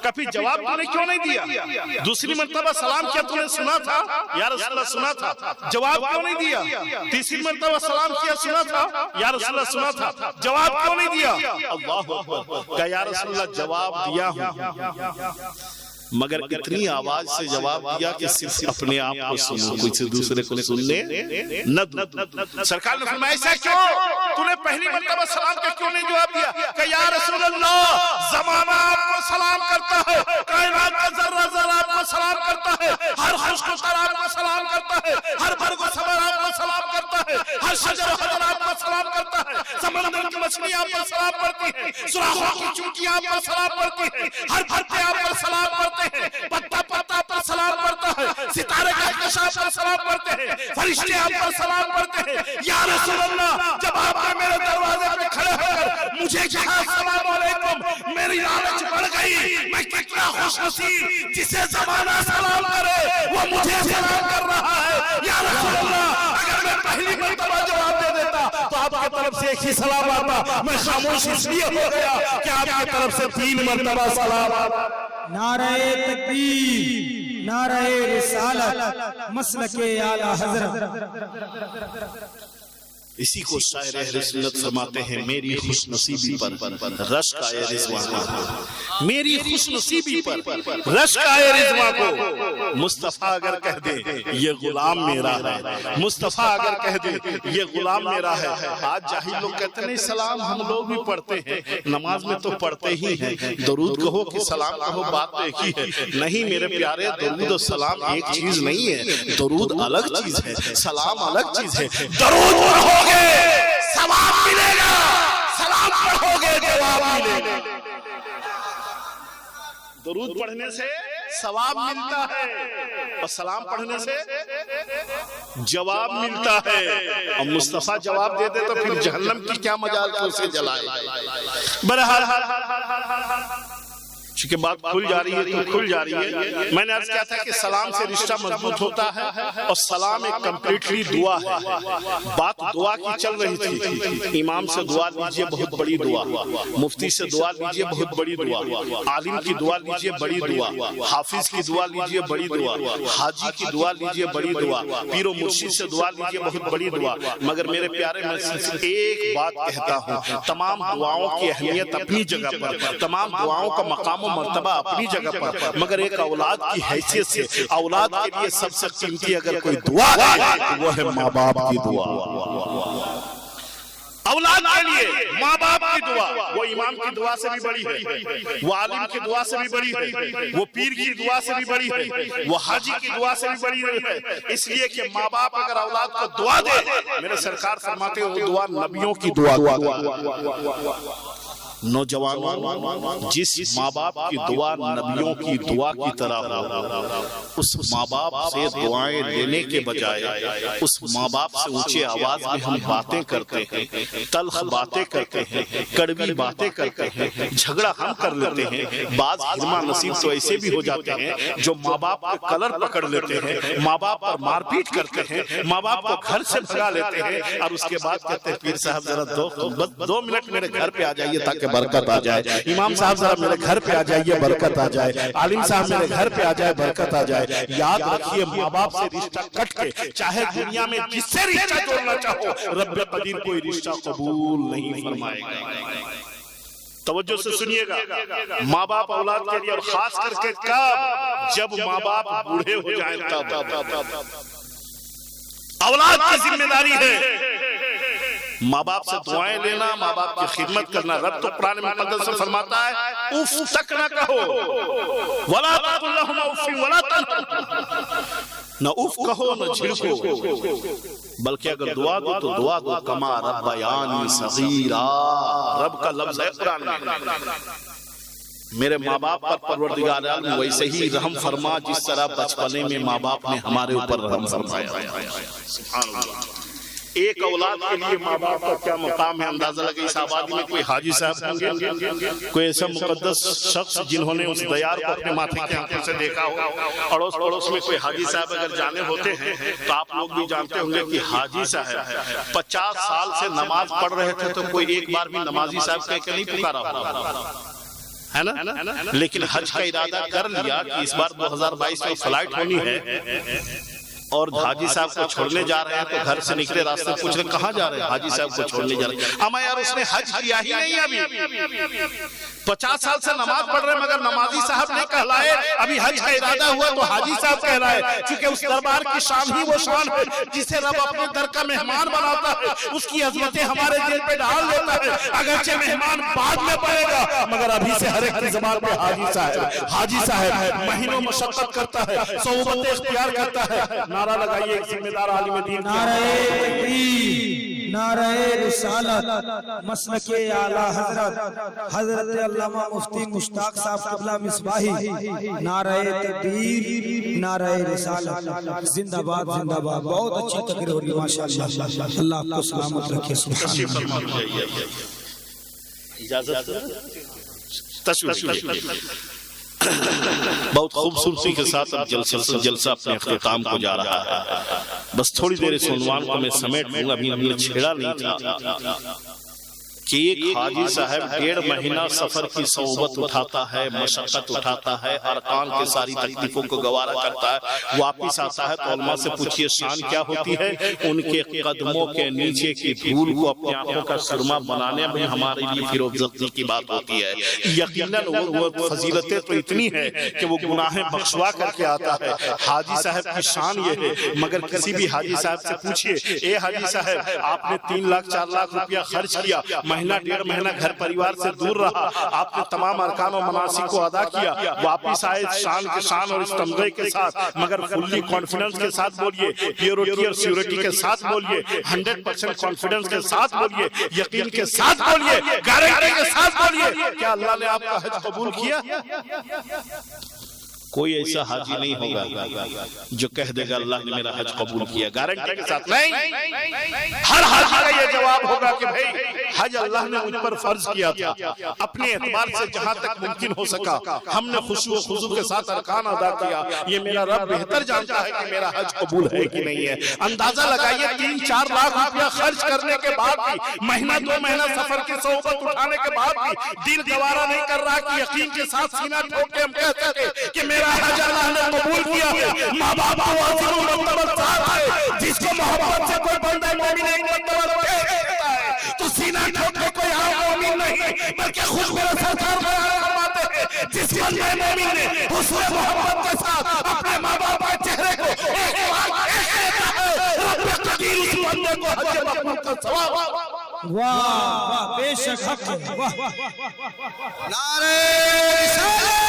Speaker 1: कभी जवाब तूने क्यों नहीं दिया? दूसरी मर्तबा सलाम किया तूने सुना था? या रसूलल्लाह सुना था, जवाब क्यों नहीं दिया? तीसरी मर्तबा सलाम किया सुना था? या रसूलल्लाह सुना था, जवाब क्यों नहीं दिया? अल्लाहु अकबर। कहा या रसूलल्लाह जवाब दिया हूं, मगर इतनी आवाज से जवाब दिया कि सिर्फ अपने आप को सुनो, किसी दूसरे को सुनने न दो। सरकार ने फरमाया ऐसा क्यों? तूने पहली मर्तबा सलाम का क्यों नहीं जवाब दिया? कि या रसूल अल्लाह ज़माना आपको सलाम करता है, कायनात का जर्रा जर्रा आपको सलाम करता है, हर खुशखुशर आपको सलाम करता है, हर बरगो सबर आपको सलाम करता है, हर शजर हजर आपको सलाम करता है, समंदर की मछली आप पर सलाम करती है, सुराखों की चूंटियां आप पर सलाम करती है, हर फत्ते आप पर सलाम करते हैं, पत्ता पत्ता पर सलाम करता है, सितारे का कशाफ पर सलाम करते हैं, फरिश्ते आप पर सलाम करते हैं। या रसूल अल्लाह जब आपने मेरे दरवाजे पे खड़े होकर मुझे कहा अस्सलाम वालेकुम, मेरी लालच बढ़ गई। मैं कितना खुशनसीब जिसे ज़माना सलाम करे वो मुझे सलाम कर रहा है। या रसूल अल्लाह अगर मैं पहली मर्तबा जवाब दे देता तो आपकी तरफ से एक ही सलाम आता, मैं खामोश इसलिए हो गया कि आपकी तरफ से 3 मर्तबा सलाम आता।
Speaker 2: नारे तकबीर, नारे रिसालत, मसलके आला हजरत।
Speaker 1: इसी को शायर अहले सुन्नत फरमाते हैं मेरी खुशनसीबी पर रश्क आए रिज़वां को, मेरी खुशनसीबी पर रश्क आए रिज़वां को। मुस्तफा अगर कह दे ये गुलाम मेरा है, मुस्तफा अगर कह दे ये गुलाम मेरा है। आज जाहिल लोग कहते नहीं सलाम हम लोग भी पढ़ते हैं, नमाज में तो पढ़ते ही हैं, दरूद कहो कि सलाम कहो बात तो एक ही है। नहीं मेरे प्यारे, दरूद और सलाम एक चीज नहीं है, दरूद अलग चीज है, सलाम अलग चीज है। दरूद पढ़ोगे सवाब मिलेगा, सलाम पढ़ोगे जवाब मिलेगा। दरूद पढ़ने से सवाब मिलता है और सलाम पढ़ने से जवाब मिलता है। और मुस्तफा जवाब दे दे तो फिर जहन्नम की क्या मजाल कि उसे जलाए। बहरहाल चूंकि बात खुल जा रही है तो खुल जा रही है। मैंने अर्ज किया था कि सलाम से रिश्ता मजबूत होता है और सलाम एक कंप्लीटली दुआ है। बात दुआ की चल रही थी, इमाम से दुआ लीजिए बहुत बड़ी दुआ, मुफ्ती से दुआ लीजिए बहुत बड़ी दुआ, आलिम की दुआ लीजिए बड़ी दुआ, हाफिज की दुआ लीजिए बड़ी दुआ, हाजी की दुआ लीजिए बड़ी दुआ, पीरो मुर्शिद से दुआ लीजिए बहुत बड़ी दुआ। मगर मेरे प्यारे मैं सिर्फ एक बात कहता हूँ, तमाम दुआओं की अहमियत अपनी जगह पर, तमाम दुआओं का मकाम मर्तबा अपनी जगह पर, मगर एक औलाद की हैसियत से औलाद के लिए सबसे कीमती अगर कोई दुआ है तो वो है माँ बाप की दुआ। औलाद के लिए माँ बाप की दुआ, वो इमाम की दुआ से भी बड़ी है, वो आलिम की दुआ से भी बड़ी है, वो पीर की दुआ से भी बड़ी है, वो हाजी की दुआ से भी बड़ी है। इसलिए कि माँ बाप अगर औलाद को दुआ दे, मेरे सरकार फरमाते हो दुआ नबियों की दुआ। नौजवानों, जिस माँ बाप की दुआ नबियों की दुआ की तरह हो, उस माँ बाप से दुआएं लेने के बजाय उस माँ बाप से ऊंचे आवाज में हम बातें करते हैं, तल्ख बातें करते हैं, कड़वी बातें करते हैं, झगड़ा हम कर लेते हैं। बाज हिरमा नसीब तो ऐसे भी हो जाते हैं जो माँ बाप का कलर पकड़ लेते हैं, माँ बाप पर मारपीट करते हैं, माँ बाप को घर से भगा लेते हैं और उसके बाद कहते हैं पीर साहब जरा 2 मिनट मेरे घर पे आ जाइए ताकि के बरकत आ जाए। इमाम साहब जरा मेरे घर पे आ जाइए, बरकत आ जाए। आलिम साहब मेरे घर पे आ जाए, बरकत आ जाए। याद रखिए, माँ बाप से रिश्ता कट के चाहे दुनिया में जिससे रिश्ता जोड़ना चाहो, रब्बे कदीर कोई रिश्ता कबूल नहीं फरमाएगा। तवज्जो से सुनिएगा, माँ बाप औलाद के लिए, और खास करके कब, जब माँ बाप बूढ़े हो जाएं तब औलाद की जिम्मेदारी है माँ बाप से दुआएं लेना, माँ बाप की खिदमत करना। रब तो कुरान में मुकद्दस में फरमाता है, उफ तक ना कहो, वला तकुल लहुमा उफ़ वला तनहर, न उफ कहो न झिड़को, बल्कि अगर दुआ दो तो दुआ दो कमा रब्बयानी सगीरा। रब का लफ्ज है कुरान में। मेरे माँ बाप पर परवरदिगार आलम वैसे ही रहम फरमा जिस तरह बचपने में माँ बाप ने हमारे ऊपर रहम फरमाया। एक औलाद के लिए माँ बाप का क्या मकाम है, अंदाजा लगे। इस आबादी में कोई हाजी साहब होंगे, कोई ऐसा मुकद्दस शख्स जिन्होंने उस दयार को अपने माथे की आंखों से देखा हो। अड़ोस पड़ोस में कोई हाजी साहब अगर जाने होते हैं तो आप लोग भी जानते होंगे कि हाजी साहब 50 साल से नमाज पढ़ रहे थे तो कोई एक बार भी नमाजी साहब कह के नहीं पुकारा है ना। लेकिन हज का इरादा कर लिया कि इस बार 2022 में फ्लाइट होनी है और हाजी साहब को छोड़ने जा रहे हैं, तो घर से निकले रास्ते पूछ रहे कहाँ जा रहे हैं, हाजी साहब को छोड़ने जा रहे हैं। अमा यार उसने हज किया ही नहीं, अभी 50 साल से नमाज पढ़ रहे हैं मगर नमाजी साहब नहीं कहलाए। अभी हज का इरादा हुआ तो हाजी साहब कहलाए, क्योंकि उस दरबार की शान ही वो शान है जिसे रब अपने दर का मेहमान बनाता है, उसकी अजमतें हमारे दिल पे डाल देता है। अगरचे मेहमान बाद में पड़ेगा मगर अभी से हर एक की ज़बान पे हाजी साहब महीनों मशक्कत करता है, सोबतें इख्तियार करता है। नारा लगाइए एक जिम्मेदार आलिम दीन,
Speaker 2: नारे तकबीर, नारे रिसालत, मसलके आला हजरत अल्लामा मुफ्ती मुश्ताक साहब क़िबला मिसबाही। नारे तकबीर, नारे रिसालत, जिंदाबाद जिंदाबाद। बहुत अच्छी तकरीर हो रही है माशाअल्लाह। अल्लाह आपको सलामत रखे। सुभान अल्लाह।
Speaker 1: इजाजत बहुत खूबसूरती के साथ अब जलसा अपने अख्तिताम को जा रहा है। बस थोड़ी देर इस उन्वान को मैं समेट दूंगा, अभी हमने छेड़ा नहीं था कि एक हाजी साहब 1.5 महीना सफर की सोबत उठाता है, मशक्कत उठाता है, अरकान के सारी तकलीफों को गवारा करता है, वापिस आता है तो उलमा से पूछिए शान क्या होती है। उनके कदमों के नीचे की धूल को अपनी आंखों का सुरमा बनाने में हमारे लिए फिरोजफ्ती की बात होती है। यकीनन वो फजीलतें तो इतनी है कि वो गुनाहें बख्शवा करके आता है। हाजी साहब की शान ये है, मगर किसी भी हाजी साहब से पूछिए, ए हाजी साहब आपने 3 लाख 4 लाख रुपया खर्च किया, महीना 1.5 महीना घर परिवार से दूर रहा, आपने तमाम अरकान और मनासिक को अदा किया, वापिस आए शान के शान और इस तमगे के साथ, मगर फुल्ली कॉन्फिडेंस के साथ बोलिए, प्योरिटी और सिक्योरिटी के साथ बोलिए, 100% कॉन्फिडेंस के साथ बोलिए, यकीन के साथ बोलिए, गारंटी के साथ बोलिए, क्या अल्लाह ने आपका हज कबूल किया? कोई ऐसा हाजी नहीं होगा जो कह देगा अल्लाह ने मेरा हज कबूल किया गारंटी के साथ। नहीं, हर हाजी का ये जवाब होगा कि भाई हज अल्लाह ने मुझ पर फर्ज किया था, अपने एतबार से जहां तक मुमकिन हो सका हमने खुशू व खुजू के साथ अरकान अदा किया। ये मेरा रब बेहतर जानता है कि मेरा हज कबूल है कि नहीं है। अंदाजा लगाइए 3-4 लाख रुपया खर्च करने के बाद भी, महीना 2 महीना सफर की सोबत उठाने के बाद भी दिल गवारा नहीं कर रहा कि यकीन के साथ सीना ठोक के हम कह सके कि मेरा हज अल्लाह ने कबूल किया। माँ बाप को मर्तबा है, जिसको मोहब्बत से कोई बंदा मोमिन एक मर्तबा कहता है तो सीना ठोक के कोई आम मोमिन नहीं बल्कि खुद मेरा सरकार बयान फरमाते हैं, जिस बंदे मोमिन ने हुस्न मोहब्बत के साथ अपने माँ बाप के चेहरे को एक रब कदीर उस बंदे को हज मकबूल का सवाब।
Speaker 2: वाह वाह, बेशक हक है। वाह
Speaker 3: नारे रिसालत,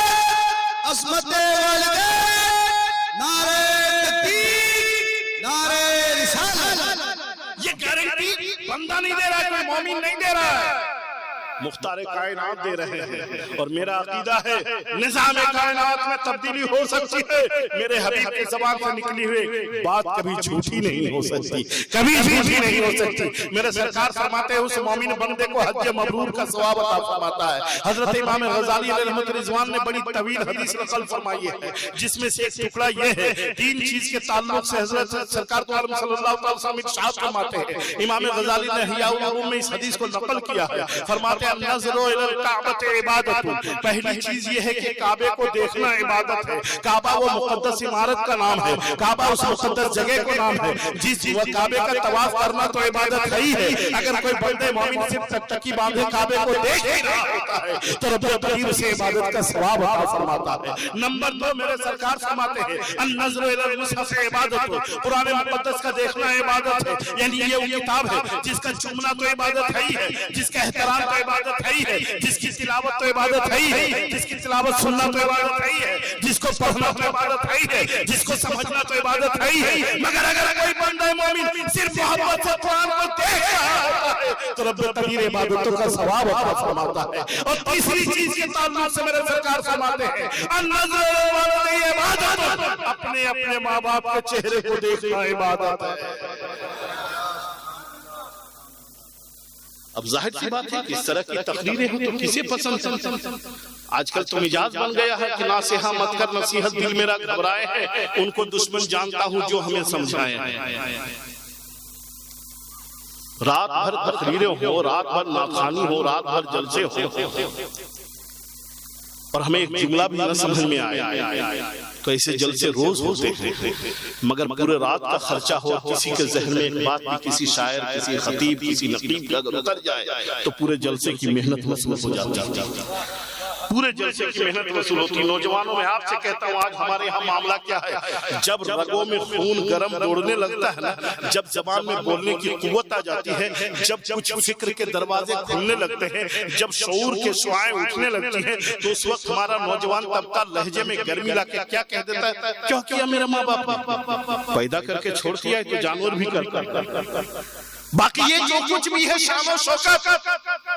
Speaker 3: अज़मते वालिदैन, नारे तकबीर, नारे रिसालत।
Speaker 1: ये गारंटी बंदा नहीं दे रहा है, कोई मोमिन नहीं दे रहा है, मुख्तार कायनात दे रहे हैं। और मेरा अकीदा है निज़ाम कायनात में तब्दीली हो सकती है, मेरे हबीब की ज़बान से निकली हुई बात कभी झूठी नहीं हो सकती, कभी झूठी नहीं हो सकती। मेरे सरकार फरमाते हैं उस मोमिन बंदे को हज मबरूर का सवाब अता फरमाता है। हजरत इमाम गज़ाली रहमत रिज़वान ने बड़ी तवील हदीस नक़ल फरमाई है, जिसमें से एक टुकड़ा ये है, 3 चीज के ताल्लुक से हजरत सरकार तो आलम सल्लल्लाहु अलैहि वसल्लम इरशाद फरमाते हैं। इमाम गज़ाली ने हिया उल उलूम में इस हदीस को नक़ल किया है, फरमाते है नज़रो इलल काबत इबादत। पहली चीज ये है कि काबे को देखना इबादत है। काबा वो मुकद्दस इमारत का नाम है, काबा उस मुकद्दस जगह का नाम है। जिस काबे का तवाफ करना तो इबादत है ही है। अगर कोई बंदे मोमिन सिर्फ तकतकी बांधे काबे को देख ही रहा होता है तो रब्बुल करीम से इबादत का सवाब अता फरमाता है। नंबर 2 मेरे सरकार फरमाते हैं अन नज़रो इलल मुसहफ इबादत। कुरान मुकद्दस का देखना इबादत है, यानी ये वो किताब है जिसका चुमना तो इबादत है ही है, जिसका एहतराम तो इबादत है ही है, जिसकी तिलावत तो इबादत है ही है, जिसकी तिलावत सुनना तो इबादत है ही है, जिसको पढ़ना तो इबादत है ही है, जिसको समझना तो इबादत है ही है। मगर अगर कोई बंदा मोमिन सिर्फ मोहब्बत से कुरान को देख रहा होता है तो रब्बुल करीम इबादतों का सवाब अता फरमाता है। और तीसरी चीज के ताल्लुक से मेरे सरकार फरमाते हैं अन नज़रो इलल इबादत। अपने अपने माँ बाप के चेहरे को देखना इबादत है। अब जाहिर सी बात है कि इस तरह की तकरीरें हैं तो किसे पसंद। आजकल तो मिजाज बन गया है कि नासिहा मत कर, नसीहत दिल मेरा घबराए है, उनको दुश्मन जानता हूं जो हमें समझाए हैं। रात भर तकरीरें हो, रात भर नाखानी हो, रात भर जलसे हो, और हमें एक जुमला भी न समझ में आया। तो ऐसे जलसे रोज होते हैं, मगर पूरे रात का खर्चा हो, किसी के जहन में एक बात भी किसी शायर, किसी खतीब, किसी नकीब का अगर उतर जाए तो पूरे जलसे की मेहनत वसूल हो जाती है। पूरे जलसे की मेहनत वसूल होती है। नौजवानों में आपसे कहता हूँ आज हमारे यहाँ मामला क्या है, जब रगों में खून गर्म दौड़ने लगता है ना, जब जबान में बोलने की कुव्वत आ जाती है, जब कुछ फिक्र के दरवाजे खुलने लगते हैं, जब शऊर के शुआएं उठने लगती हैं, तो उस वक्त हमारा नौजवान तबका लहजे में गर्मी लाके क्या कह देता है, क्या किया मेरे माँ बाप पैदा करके छोड़ दिया है तो जानवर भी करता। बाकी ये जो कुछ भी है शान और शौकत,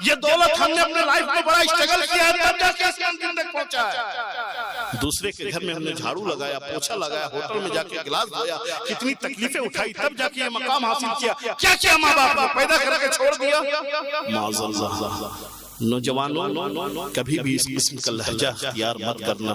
Speaker 1: ये दौलत हमने अपने लाइफ में बड़ा स्ट्रगल किया है तब जाके इस अंतिम तक पहुंचा है। दूसरे के घर में हमने झाड़ू लगाया, पोछा लगाया, होटल में जाके गिलास धोया, कितनी तकलीफें उठाई तब जाके ये मकाम हासिल किया। क्या क्या माँ बाप ने पैदा करके छोड़ दिया। माज़अल्लाह। नौजवानों कभी भी इस किस्म का लहजा इख्तियार मत करना।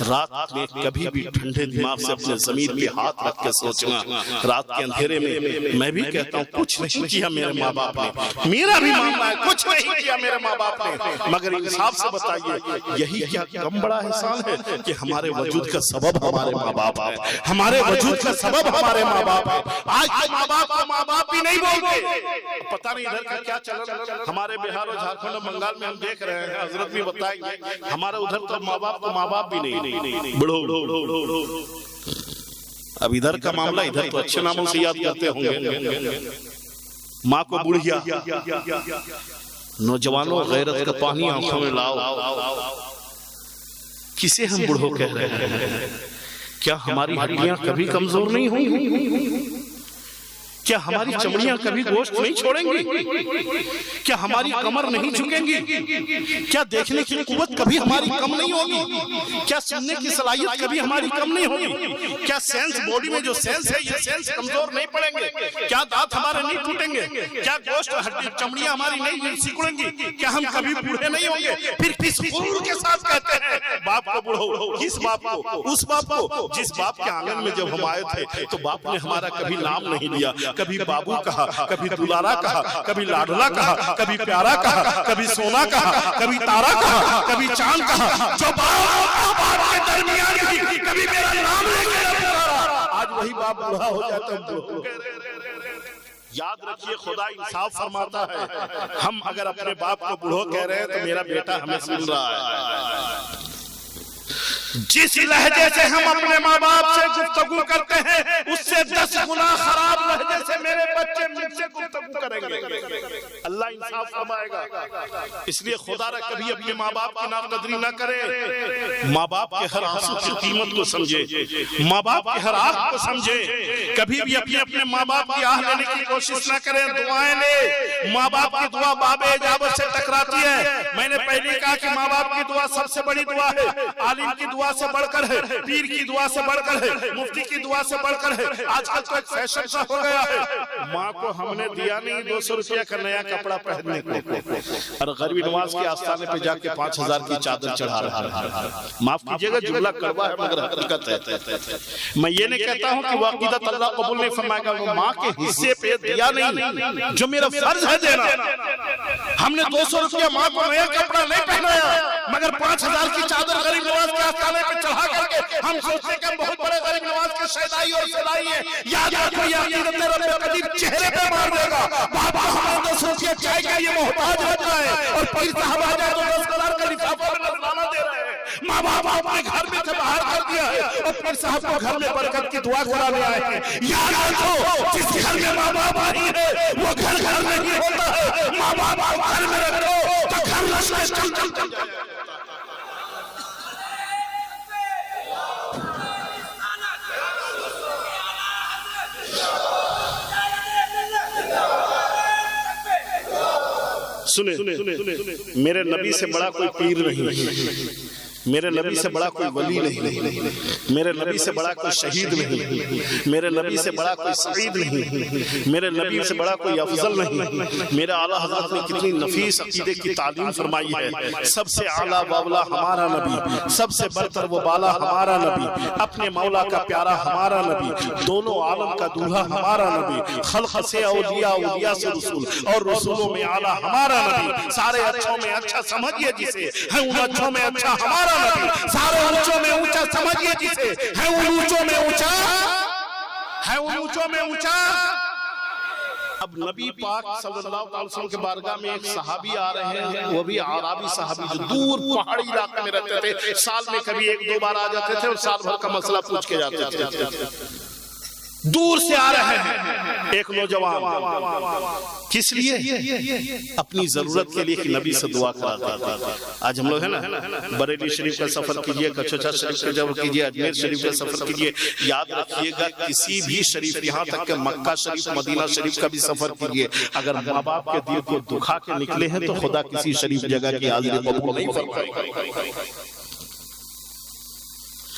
Speaker 1: रात में कभी भी ठंडे दिमाग से अपने ज़मीर पे हाथ रख के सोचना। रात के अंधेरे में मैं भी कहता हूँ कुछ नहीं किया मेरे माँ बाप ने, मेरा भी मामला है कुछ नहीं किया मेरे माँ बाप ने, मगर इंसाफ से बताइए यही क्या कम बड़ा एहसान है कि हमारे वजूद का सबब हमारे माँ बाप है, हमारे वजूद का सबब हमारे माँ बाप है। आज के माँ बाप को माँ बाप भी नहीं बोलते। पता नहीं इधर का क्या चल रहा है। हमारे बिहार और झारखंड बंगाल में हम देख रहे हैं, हजरत भी बताएंगे, हमारे उधर तो माँ बाप भी नहीं। बड़ो अब इधर का मामला, इधर तो अच्छे नामों से याद करते होंगे, माँ को बुढ़िया। नौजवानों गैरत का पानी आंखों में लाओ। किसे हम बूढ़ो कह रहे हैं? क्या हमारी हड्डियां कभी कमजोर नहीं होंगी? क्या हमारी चमड़ियां कभी गोश्त नहीं छोड़ेंगी? क्या हमारी कमर नहीं झुकेंगी? क्या देखने की कुव्वत कभी हमारी कम नहीं होगी? क्या सुनने की सलाहियत कभी हमारी कम नहीं होगी? क्या सेंस, बॉडी में जो सेंस है ये सेंस कमजोर नहीं पड़ेंगे? क्या दांत हमारे नहीं टूटेंगे? क्या गोश्त हड्डी चमड़ियां हमारी नहीं सिकुड़ेंगी? क्या हम कभी बूढ़े नहीं होंगे? फिर किस गुरूर के साथ कहते हैं बाप को बूढ़ो? किस बाप को? उस बाप को जिस बाप के आंगन में जब हम आए थे तो बाप ने हमारा कभी नाम नहीं लिया, कभी बाबू कहा, कभी दुलारा कहा, कभी लाडला कहा, कभी प्यारा कहा, कभी सोना कहा, कभी तारा कहा, कभी चांद कहा। जो बाप के दरमियान थी, कभी मेरा नाम लेके पुकारा। आज वही बाप बूढ़ा हो जाता है। याद रखिए खुदा इंसाफ फरमाता है। हम अगर अपने बाप को बूढ़ो कह रहे हैं तो मेरा बेटा हमें सुन रहा है। जिस लहजे से हम अपने माँ बाप से गुफ्तगू करते हैं उससे 10 गुना खराब लहजे से मेरे बच्चे मुझसे गुफ्तगू करेंगे। अल्लाह इंसाफ फरमाएगा। इसलिए खुदा रा कभी अपने माँ बाप की नाकदरी ना करे। माँ बाप के हर आंसू की कीमत को समझे, माँ बाप के हर आँख को समझे। कभी भी अपने माँ बाप की आह लेने की कोशिश ना करें, दुआएं ले। माँ बाप की दुआ बाबे इजाबत से टकराती है। मैंने पहले कहा कि माँ बाप की दुआ सबसे बड़ी दुआ है, आलिम की दुआ से बढ़कर है, पीर की दुआ से बढ़कर है, मुफ्ती की दुआ से बढ़कर है। आजकल तो एक फैशन सा हो गया है। माँ को हमने दिया नहीं 200 रुपया का नया कपड़ा पहनने को, और गरीबी नवाज के आस्थाने पे जाके 5000 की चादर चढ़ा रहा है। माफ कीजिएगा जुमला कड़वा है मगर हकीकत है। मैं ये नहीं कहता हूँ कि वाक़ईदत अल्लाह कबूल नहीं फरमाएगा, वो माँ के हिस्से पे दिया नहीं जो मेरा फर्ज है देना। हमने 200 रुपया माँ को नया कपड़ा नहीं पहनाया, मगर 5000 की चादर गरीब नवाज के आस्थाने पे चढ़ा करके हम सोचते कि हम बहुत बड़े गरीब नवाज के शहदाई और सदाई है। याद रखो ये अकीदत रब्बे कदीर चेहरे पे मार देगा। बाबा हमें 200 रुपया चाय के लिए मोहताज हो जाए और पीर साहब आ जाए तो 10,000 का लिफाफा में नजराना दे रहे हैं। माँ बाप अपने घर में से बाहर कर दिया है और पीर साहब को घर में बरकत की दुआ कराने आए हैं। याद रखो जिस घर में माँ बाप आई है वो घर घर में नहीं होता है। माँ बाप घर में रखो तो घर लश्कर चल चल चल सुने, मेरे नबी से बड़ा कोई पीर नहीं, मेरे नबी से बड़ा कोई वली नहीं, मेरे नबी से बड़ा कोई शहीद नहीं, मेरे नबी से बड़ा कोई सईद नहीं, मेरे नबी से बड़ा कोई अफजल नहीं। मेरे आला हज़रत ने कितनी नफीस अकीदे की तालीम फरमाई है। सबसे आला बावला हमारा नबी, सबसे बरतर वो बाला हमारा नबी, अपने मौला का प्यारा हमारा नबी, दोनों आलम का दूल्हा हमारा नबी, खल्क़ से औलिया, औलिया से रसूल और रसूलों में आला हमारा नबी। सारे अच्छों में अच्छा समझिए जिसे है, उन अच्छों में अच्छा हमारा नबी। सारे ऊंचों में ऊंचा समझिए जिसे है, उन ऊंचों में ऊंचा है, उन ऊंचों में ऊंचा। अब नबी पाक सल्लल्लाहु अलैहि वसल्लम के बारगाह में एक सहाबी आ रहे हैं, वो भी आराबी सहाबी जो दूर पहाड़ी इलाके में रहते थे। साल में कभी 1-2 बार आ जाते थे और साल भर का मसला पूछ के जाते थे। दूर से आ रहे हैं एक नौजवान, किस लिए? अपनी जरूरत के लिए कि नबी से दुआ कराता था। आज हम लोग है ना बरेली शरीफ का सफर कीजिए, कचौचा शरीफ का सफर कीजिए, अजमेर शरीफ का सफर कीजिए। याद रखिएगा किसी भी शरीफ, यहाँ तक कि मक्का शरीफ, मदीना शरीफ का भी सफर कीजिए, अगर माँ बाप के दिल को दुखा के निकले हैं तो खुदा किसी शरीफ जगह की हाजिरी कबूल नहीं फरमाएगा।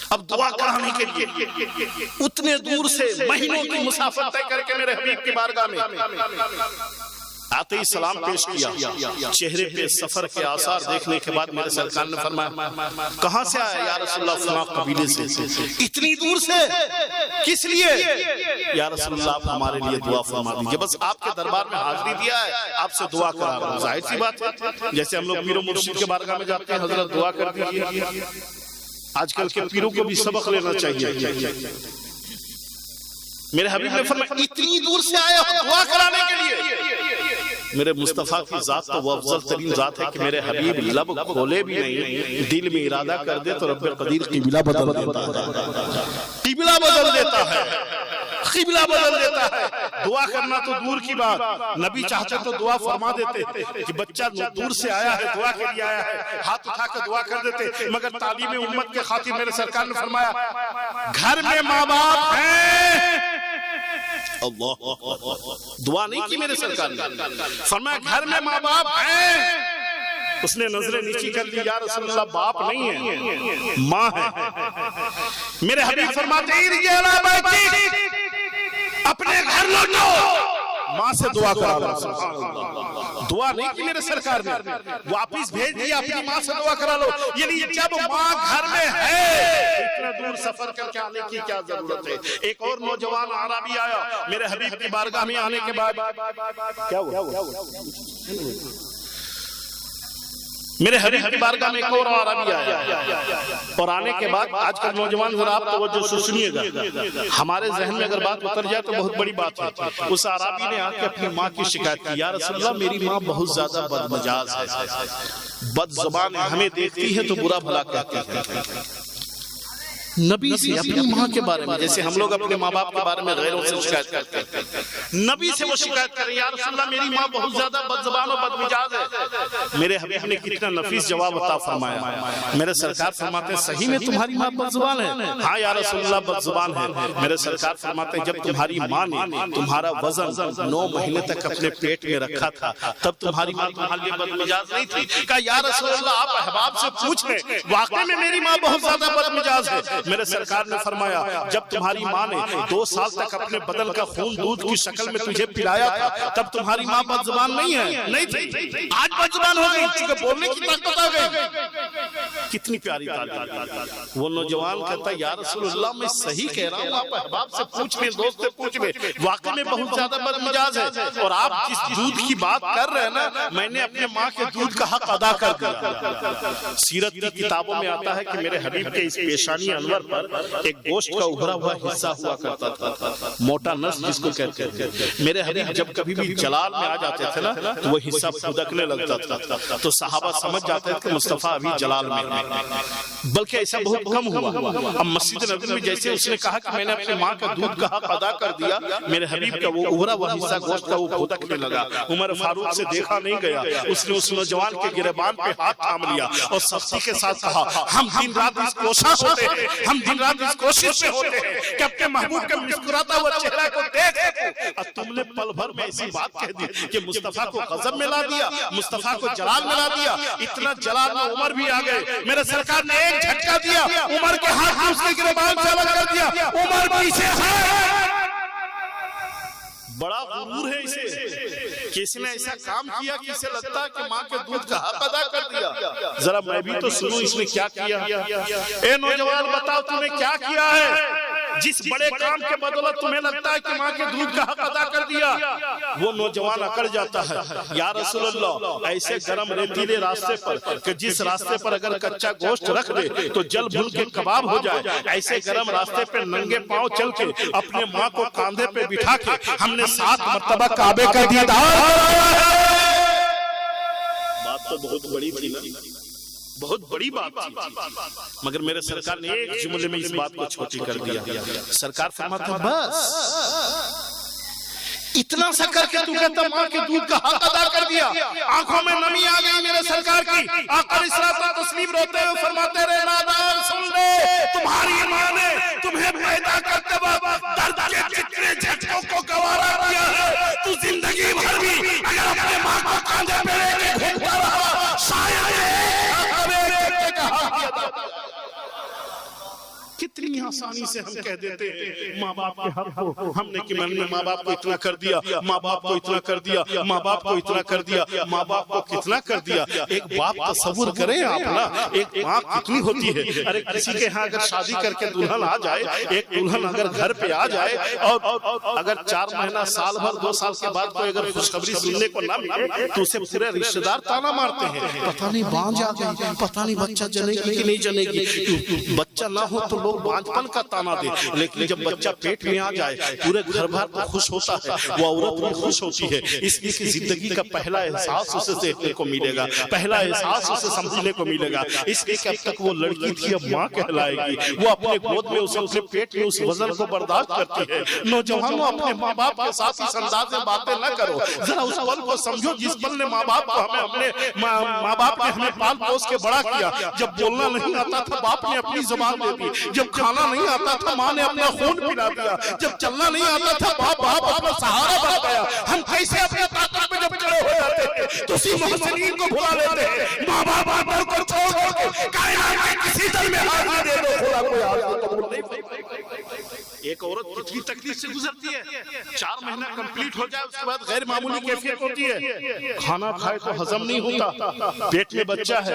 Speaker 1: अब दुआ कराने के लिए उतने दूर से महीनों की मुसाफर तय करके मेरे हबीब की बारगाह में आते ही सलाम पेश किया। चेहरे पे सफर के आसार देखने के बाद मेरे सरकार ने फरमाया, कहां से आया या रसूलुल्लाह? फलां कबीले से। इतनी दूर से किस लिए? या रसूलुल्लाह आप हमारे लिए दुआ फरमा दीजिए, बस आपके दरबार में हाजिरी दिया है, आपसे दुआ करा रहा हूं। जाहिर सी बात है, जैसे हम लोग पीरो मुर्शिद के बारगाह में जाते हैं, हजरत दुआ कर दीजिए। आजकल के पीरों को भी सबक लेना चाहिए। मेरे हबीब ने फरमाया, इतनी दूर से आए हो दुआ कराने के लिए? मेरे मुस्तफा की जात तो वो अफजल तरीन जात है कि मेरे हबीब लब खोले भी नहीं, दिल में इरादा कर दे तो रब्बे कदीर किबला बदल देता है, किबला बदल देता है, किबला बदल देता है। दुआ करना तो दूर की बात, नबी चाहते तो दुआ फरमा देते कि बच्चा दूर से आया है, दुआ के लिए आया है, हाथ उठा कर दुआ कर देते। मगर तालीम उम्मत के खातिर मेरे सरकार ने फरमाया, घर में माँ बाप हैं, अल्लाह दुआ नहीं की मेरे सरकार ने, फरमाया घर में माँ बाप हैं। उसने नजरें नीची कर ली, या रसूलल्लाह बाप नहीं है, माँ है। मेरे हबीब फरमाते अपने घर लौटो, माँ से दुआ करा। दुआ नहीं की मेरे सरकार ने, वापिस भेज दिया, अपनी माँ से दुआ करा लो। यानी जब माँ घर में है इतना दूर सफर करके आने की क्या जरूरत है? एक और नौजवान आराबी आया मेरे हबीब की बारगाह में आने के बाद, क्या हुआ? मेरे हबीब की बारगाह में एक और आराबी आया और आने के बाद आजकल नौजवान जरा आप तवज्जो से सुनिएगा, हमारे जहन में अगर बात उतर जाए तो बहुत बड़ी बात है। उस आराबी ने आके अपनी माँ की शिकायत की, या रसूलल्लाह मेरी माँ बहुत ज्यादा बदमिजाज है, बदजुबान है, हमें देखती है तो बुरा भला कहती है। नबी से अपनी माँ के बारे में, जैसे हम लोग अपने माँ बाप के बारे में गैरों से शिकायत करते हैं, नबी से वो शिकायत करें, या रसूलल्लाह मेरी माँ बहुत ज्यादा बदजुबान और बदमिजाज है। मेरे हबीब ने कितना नफीस जवाब अता फरमाया। मेरे सरकार फरमाते हैं, सही में तुम्हारी माँ बदजुबान है? हाँ या रसूलल्लाह बदजुबान है। मेरे सरकार फरमाते हैं, जब तुम्हारी माँ ने तुम्हारा वजन 9 महीने तक अपने पेट में रखा था तब तुम्हारी माँ तुम्हारे लिए बदमिजाज नहीं थी? कहा या रसूलल्लाह आप अहबाब से पूछ लें, वाकई में मेरी माँ बहुत ज्यादा बदमिजाज है। मेरे सरकार ने फरमाया, जब तुम्हारी माँ ने 2 साल तक अपने बदन का खून दूध की शक्ल में तुझे पिलाया था तब तुम्हारी माँ बदजुबान नहीं है? नहीं थी। आज बदजुबान हो गई, बोलने की ताकत आ गई। कितनी प्यारी तालीम। वो नौजवान कहता या रसूलुल्लाह मैं सही कह रहा हूँ, आप अहबाब से पूछ में, दोस्त से पूछ में, वाकई में बहुत ज्यादा बदमिजाज है। और आप जिस दूध की बात कर रहे हैं ना, मैंने अपने माँ के दूध का हक अदा कर दिया। सीरत की किताबों में आता है कि मेरे हबीब के इस पेशानी अनवर पर एक गोश्त का उभरा हुआ हिस्सा हुआ करता था, मोटा नस जिसको कहते थे। मेरे हबीब जब कभी भी जलाल में आ जाते थे ना, तो वो हिस्सा फुदकने लगता था। तो सहाबा समझ जाते थे कि मुस्तफा अभी जलाल में है। बल्कि ऐसा बहुत कम हुआ। अब मस्जिद नबी में जैसे उसने कहा कि मैंने अपने माँ का दूध का हक अदा कर दिया, मेरे हबीब का वो उभरा हुआ हिस्सा गोश्त का वो फुदकने लगा। उमर फारूक से देखा नहीं गया, उसने उस नौजवान के गिरबान पे हाथ थाम लिया और सख्ती के साथ कहा, हम दिन रात इस कोशिश होते हैं, हम दिन रात इस कोशिश में होते हैं कि अपने महबूब का मुस्कुराता हुआ चेहरा को देख सकूं। और तुमने पल भर में ऐसी बात कह दी कि मुस्तफा को गजब में ला दिया, मुस्तफा को जलाल में ला दिया। इतना जलाल में उमर भी आ गए। मेरे सरकार ने एक झटका दिया, उमर के हाथ में उसके गिरबान से अलग कर दिया। उमर पीछे है। बड़ा गुरूर है इसे कि इसने ऐसा काम किया कि इसे लगता है कि माँ के दूध का हक अदा कर दिया। जरा मैं भी तो सुनूं इसने क्या किया। ए नौजवान बताओ तूने क्या किया है, जिस बड़े काम के बदौलत तुम्हें लगता है कि माँ के दूध का हक अदा कर दिया। वो नौजवान अकड़ जाता है, या रसूलल्लाह ऐसे गरम रेतीले रास्ते पर कि जिस रास्ते पर अगर कच्चा गोश्त रख दे तो जल भुन के कबाब हो जाए, ऐसे गरम रास्ते पे नंगे पांव चल के अपने माँ को कांधे पे बिठा के हमने 7 मर्तबा काबे का दीदार। बात तो बहुत बड़ी थी ना, बहुत बड़ी बात थी, मगर मेरे सरकार ने एक जुमले में इस बात को छोटी कर दिया। सरकार फरमाता बस इतना सा करके तू कहता माँ के दूध का हक अदा कर दिया। आंखों में नमी आ गई मेरे सरकार की। आका इस्लात तस्लीम रोते हुए फरमाते रहे, नादान सुन ले, तुम्हारी माँ ने तुम्हें पैदा करते वक्त दर्द के कितने झटकों को गवारा किया है। तू जिंदगी भर भी अगर अपने माँ को कांधे पे लेके घूमता रहा, शायद कितनी आसानी से हम कह देते हैं माँ बाप के हक को। हमने कि मैंने माँ बाप को इतना कर दिया, माँ बाप को इतना कर दिया, माँ बाप को इतना कर दिया, माँ बाप को कितना कर दिया। एक बाप तसव्वुर करें आप ना, एक माँ कितनी होती है। अरे किसी के यहाँ अगर शादी करके दुल्हन आ जाए, एक दुल्हन अगर घर पे आ जाए और अगर 4 महीना, साल भर, 2 साल के बाद कोई अगर खुशखबरी सुनने को ना मिले तो उसे पूरे रिश्तेदार ताना मारते हैं, पता नहीं बांझ आ गई, पता नहीं बच्चा जनेगी कि नहीं जनेगी। बच्चा ना हो तो लोग बांझपन का ताना दे, लेकिन जब बच्चा पेट में आ जाए पूरे घर भर तो खुश होता है, वो औरत भी खुश होती है। इसकी जिंदगी का पहला एहसास उसे देखने को मिलेगा, पहला एहसास उसे समझने को मिलेगा। इसलिए कि अब तक वो लड़की थी अब माँ कहलाएगी। वो अपने गोद में उसे अपने पेट में उस वजन को बर्दाश्त करती है। नौजवानों अपने माँ बाप के साथ इस अंदाज में बातें न करो, जरा उस पल को समझो जिस पल ने माँ बाप को हमें अपने माँ बाप ने हमें पाल पोस के बड़ा किया। जब बोलना नहीं आता था बाप ने अपनी जुबान दे दी, जब खाना नहीं आता था माँ ने अपना खून पिला दिया, जब चलना नहीं आता था बाप अपना सहारा बन गया। हम कैसे अपने ताकत में जब खड़े हो जाते हैं तो उसी मोहसिनीन को भुला लेते हैं। माँ बाप को छोड़ के कायनात के किसी दल में हाथ दे दो, खुदा कोई हाथ कबूल नहीं। एक औरत कितनी तकलीफ से गुजरती है, 4 महीना कंप्लीट हो जाए उसके बाद गैर मामूली कैफियत होती है। खाना खाए तो हजम नहीं होता, पेट में बच्चा है,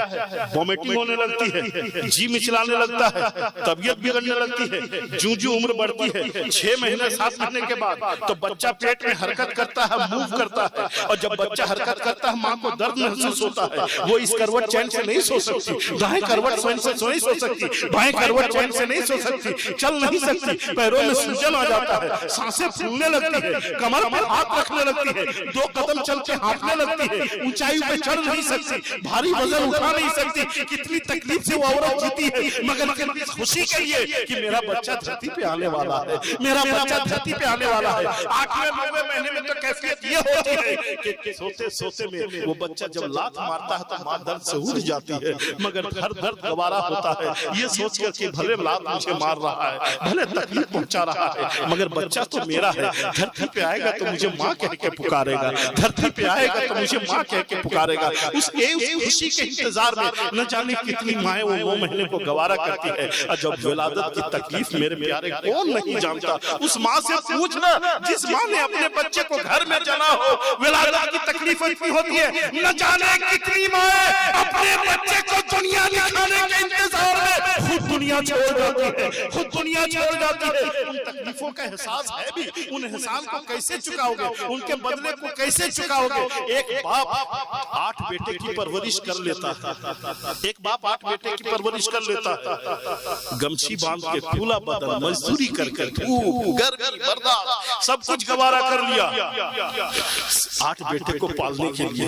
Speaker 1: वॉमिटिंग होने लगती है, जी मिचलाने लगता है, तबीयत बिगड़ने लगती है। जूं उम्र बढ़ती है, 6 महीने 7 महीने के बाद तो बच्चा पेट में हरकत करता है, मूव करता है। और जब बच्चा हरकत करता है माँ को दर्द महसूस होता है। वो इस करवट चैन से नहीं सो सकती, दाएं करवट चैन से नहीं सो सकती, बाएं करवट चैन से नहीं सो सकती, चल नहीं सकती, पैरों में सूजन आ जाता है, सांसें फूलने लगती है, कमर पर हाथ रखने लगती है, 2 कदम चल के हाँफने लगती है, ऊंचाई पे चढ़ नहीं सकती, भारी वजन उठा नहीं सकती। कितनी तकलीफ से वो औरत जीती है, मगर कितनी खुशी के लिए कि मेरा बच्चा धरती पे आने वाला है, मेरा बच्चा धरती पे आने वाला है। 8वें 9वें महीने में तो कैफियत ये होती है कि सोते सोते में वो बच्चा जब लात मारता है तो माँ दर्द से उठ जाती है, मगर हर दर्द गवारा होता है ये सोचकर कि भले लात मुझे मार रहा है, भले तकलीफ पहुंचा रहा है, मगर बच्चा तो मेरा है। धरती पे आएगा तो मुझे माँ कह के पुकारेगा, धरती पे आएगा तो मुझे माँ कह के पुकारेगा। उस खुशी के इंतजार में न जाने कितनी माएं वो 9 महीने को गवारा करती है। और जब विलादत की तकलीफ मेरे प्यारे कौन नहीं जानता, उस माँ से पूछना जिस माँ ने अपने बच्चे को घर में जना हो, विलादत की तकलीफ इतनी होती है। न जाने कितनी माएं अपने बच्चे को दुनिया दिखाने के दुनिया छोड़ जाती है, खुद दुनिया छोड़ जाती है। उन तकलीफों का एहसास है भी, उन एहसान को कैसे चुकाओगे, उनके बदले को कैसे चुकाओगे? एक बाप 8 बेटे की परवरिश कर लेता है, एक बाप 8 बेटे की परवरिश कर लेता है, गमछी बांध के फूला बदन मजदूरी कर कर धूप गर्मी बर्दाश्त सब कुछ गवारा कर लिया 8 बेटे को पालने के लिए।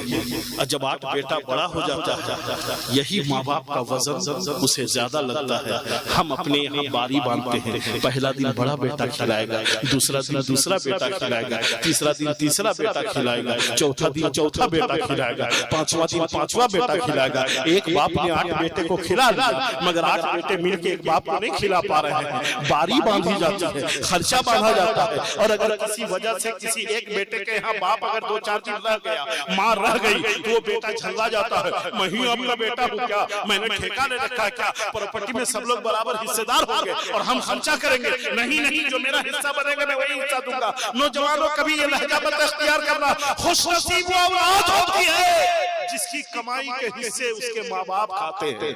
Speaker 1: और जब 8 बेटा बड़ा हो जाता है, यही माँ बाप का वजन उसे ज्यादा लगता है। हम अपने यहाँ बारी बांधते हैं, पहला दिन बड़ा बेटा खिलाएगा, दूसरा दिन दूसरा बेटा खिलाएगा, तीसरा दिन तीसरा बेटा खिलाएगा, चौथा दिन चौथा बेटा खिलाएगा, पांचवा दिन पांचवा बेटा खिलाएगा। एक बाप ने 8 बेटे को खिला दिया, मगर 8 बेटे मिलकर एक बाप को नहीं खिला पा रहे हैं। बारी बांधी जाती है, खर्चा बांधा जाता है। और अगर किसी वजह से किसी एक बेटे के यहाँ बाप अगर 2-4 दिन रह गया, माँ रह गई, तो वो बेटा झल्ला जाता है, मैं ही अपना बेटा हूँ क्या, मैंने ठेका ले रखा है क्या, प्रॉपर्टी में सब लोग बराबर हिस्सेदार होंगे और हम खर्चा करेंगे। नहीं नहीं, जो मेरा हिस्सा बनेगा मैं वही हिस्सा दूंगा। नौजवानों कभी ये लहजा मत इख्तियार करना। खुशनसीब वो औलाद होती है जिसकी कमाई के हिस्से उसके माँ बाप खाते हैं।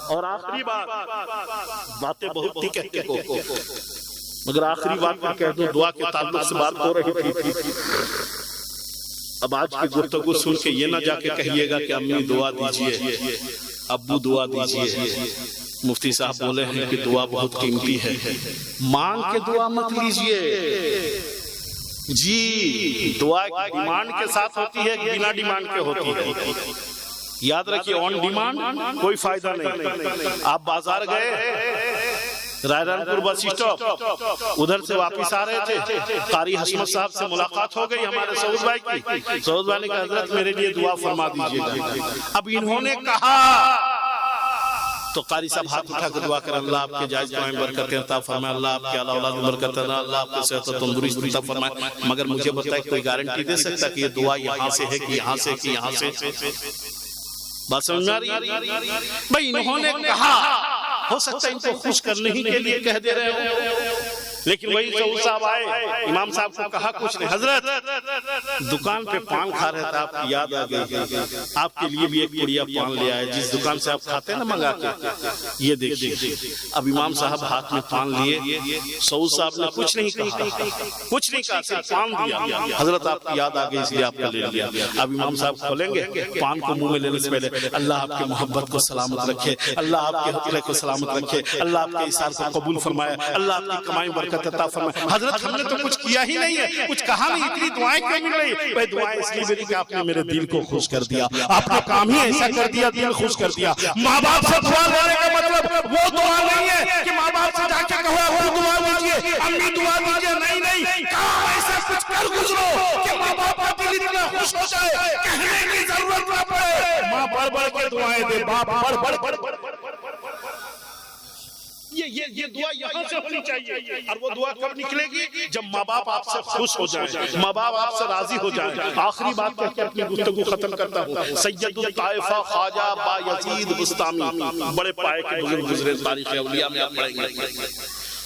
Speaker 1: और आखिरी बात, बातें बहुत थी कहते को, मगर आखिरी बात मैं कह दूं, दुआ के ताल्लुक से बात हो रही थी। अब आज की गुफ्तगू सुन के ये ना जाके कहिएगा कि अम्मी दुआ दीजिए, अब्बू दुआ दीजिए। मुफ्ती साहब बोले हैं कि दुआ बहुत कीमती है, मांग के दुआ मत लीजिए जी। दुआ डिमांड के साथ होती है, बिना डिमांड के होती है। याद रखिए, ऑन डिमांड कोई फायदा नहीं। आप बाजार गए, रायरंगपुर बस स्टॉप, उधर से वापस आ रहे थे, कारी हसमत साहब से मुलाकात हो गई हमारे सऊद भाई की। सऊद भाई ने कहा, हजरत मेरे लिए दुआ फरमा दीजिएगा। अब इन्होंने कहा तो कारी साहब हाथ उठा कर दुआ कर, अल्लाह आपके जायज कमाई बरकत अता फरमाए, अल्लाह आपके औलाद में बरकत अता, अल्लाह आपको सेहत और तंदुरुस्ती अता फरमाए। मगर मुझे बताए, कोई गारंटी दे सकता कि ये दुआ यहाँ से है कि यहाँ से कि यहाँ से? बात समझ में आ रही है भाई? इन्होंने कहा, हो सकता है इनको खुश करने ही के लिए कह दे रहे हो, लेकिन वही सऊद साहब आए, इमाम साहब को कहा कुछ नहीं, हजरत दुकान पे पान खा रहे थे, आपकी याद आ गई, आपके लिए भी एक पुड़िया पान ले आए, जिस दुकान से आप खाते हैं ना मंगा के, ये देखिए। अब इमाम साहब हाथ में पान लिए, सऊद साहब ने कुछ नहीं कहा, कुछ नहीं कहा, सिर्फ पान दिया। हजरत आपकी याद आ गई इसलिए आपका ले लिया। अब इमाम साहब खोलेंगे, पान को मुंह में लेने से पहले अल्लाह आपके मोहब्बत को सलामत रखे, अल्लाह आपके हौसले को सलामत रखे, अल्लाह आपके इशार को कबूल फरमाए, अल्लाह आपकी कमाई हजरत हमने तो कुछ किया ही नहीं है, कुछ कहा नहीं, इतनी दुआएं क्यों मिल रही? भाई दुआएं इसलिए मिली कि आपने मेरे दिल को खुश कर दिया, आपका काम ही ऐसा कर दिया, दिल खुश कर दिया। माँ बाप से दुआ लेने का मतलब वो दुआ नहीं है कि माँ बाप से जाके कहो दुआ दीजिए, अम्मी दुआ दीजिए, नहीं नहीं, काम ऐसा कुछ कर गुजरो कि माँ बाप का दिल इतना खुश हो जाए, कहने की जरूरत ना पड़े। माँ बढ़ बढ़ के दुआएं दे, बाप बढ़ बढ़ बढ़। ये दुआ यहाँ से होनी चाहिए। और वो दुआ कब निकलेगी? जब माँ बाप आपसे खुश हो जाए, माँ बाप आपसे राजी हो जाए। आखिरी बात कहकर अपनी गुफ्तगू खत्म करता हूँ। सैयदुल ताइफा ख्वाजा बायजीद बुस्तामी, बड़े पाए के बुजुर्ग गुजरे, तारीख औलिया में आप पढ़ेंगे।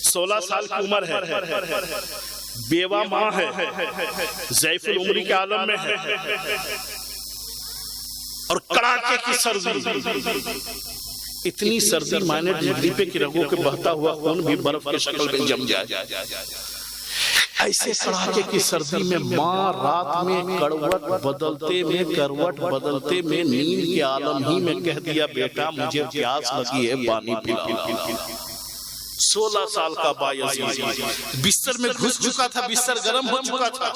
Speaker 1: 16 साल की उम्र है, बेवा माँ है, ज़ैफुल उम्री के आलम में है, और कड़ाके की सर्दी, इतनी सर्दी माने जिगरी पे की रगों के बहता हुआ खून भी बर्फ के शक्ल में जम जाए। ऐसे कड़ाके की सर्दी में माँ रात में करवट बदलते में नींद के आलम ही में कह दिया, बेटा मुझे प्यास लगी है, पानी पिला। 16 साल का बायजीद बिस्तर में घुस चुका था, बिस्तर गर्म हो चुका था।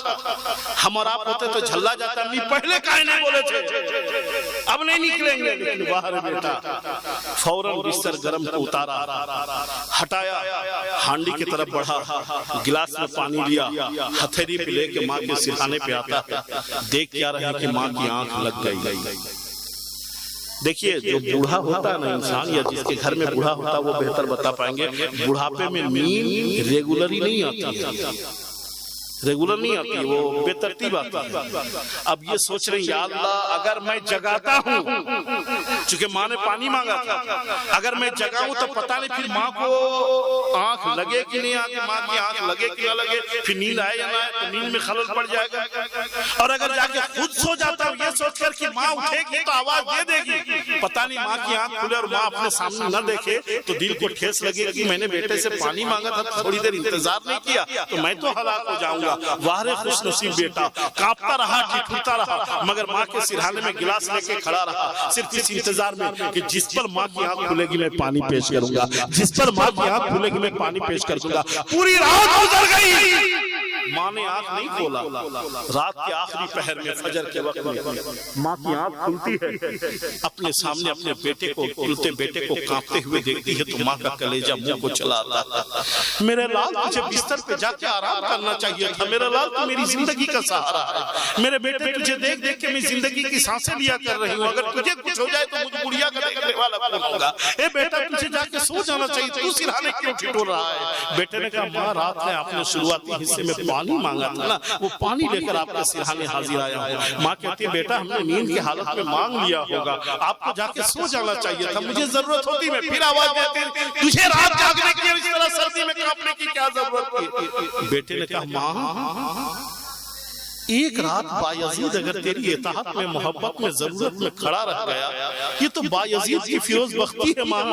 Speaker 1: हम और आप होते तो झल्ला जाता, अम्मी पहले काहे नहीं बोले थे, अब नहीं निकलेंगे। लेकिन बाहर बेटा फौरन बिस्तर गर्म को उतारा, हटाया, हांडी की तरफ बढ़ा, गिलास में पानी लिया, हथेली पे लेके माँ के सिरहाने पे आता, देख क्या रहे कि माँ की आंख लग गई। देखिए, जो बूढ़ा होता है ना इंसान, या जिसके घर में बूढ़ा होता है वो बेहतर बता पाएंगे, बुढ़ापे में नींद रेगुलरली नहीं आती है, रेगुलर नहीं आती, वो बेतरतीब आती है। अब ये सोच रहे हैं, या अल्लाह अगर मैं जगाता हूँ चूंकि माँ ने पानी मांगा था। अगर मैं जगाऊं तो पता नहीं फिर माँ को आंख लगे कि नहीं आगे, माँ की आंख लगे कि ना लगे, फिर नींद आए या ना आए, तो नींद में खलल पड़ जाएगा। और अगर जाके खुद सो जाता हूँ ये सोचकर कि माँ उठेगी तो आवाज दे देगी, पता नहीं माँ की आंख खुले और माँ अपने सामने न देखे तो दिल को ठेस लगेगी। मैंने बेटे से पानी मांगा था, थोड़ी देर इंतजार नहीं किया तो मैं तो हलाक हो जाऊंगा। वाह रे खुशनसीब बेटा, कांपता रहा, ठिठुरता रहा, मगर माँ के सिरहाने में गिलास लेके खड़ा रहा, सिर्फ इस इंतजार में कि जिस पर माँ की आंख खुलेगी मैं पानी पेश करूंगा, जिस पर माँ की आंख खुलेगी मैं पानी पेश करूंगा। पूरी रात गुजर गई, माँ ने आंख नहीं खोला। रात के आखिरी पहर में, फजर के वक्त में माँ की आंख खुलती है, अपने सामने अपने बेटे को, खुलते बेटे को कांपते हुए देखती है तो माँ का कलेजा मुंह को चला आता है। मेरे लाल तुझे बिस्तर पे जाके आराम करना चाहिए था, मेरे लाल तू मेरी जिंदगी का सहारा है। मेरे बेटे तुझे देख देख के मैं जिंदगी की सांसें लिया कर रही हूँ, अगर तुझे कुछ हो जाए तो मुझे बुढ़िया करने वाला कौन होगा? ए बेटा तुझे जाके सो जाना चाहिए, तू सिरहाने क्यों ठिठुर रहा है? बेटे ने कहा माँ रात में आपने शुरुआती हिस्से में पानी मांगा था ना, वो पानी लेकर आपके सिरहाने हाजिर आया हूँ। माँ कहती है बेटा हमने नींद की हालत में मांग लिया होगा, आपको जाके सो जाना चाहिए था, मुझे जरूरत होती मैं फिर आवाज देती, तुझे रात जागने की इस तरह सर्दी में कांपने की क्या जरूरत थी? बेटे ने कहा माँ एक रात बायजीद अगर तेरी इताअत में, मोहब्बत में, जरूरत में खड़ा रह गया, ये तो बायजीद की फिरोज बख्ती है माँ,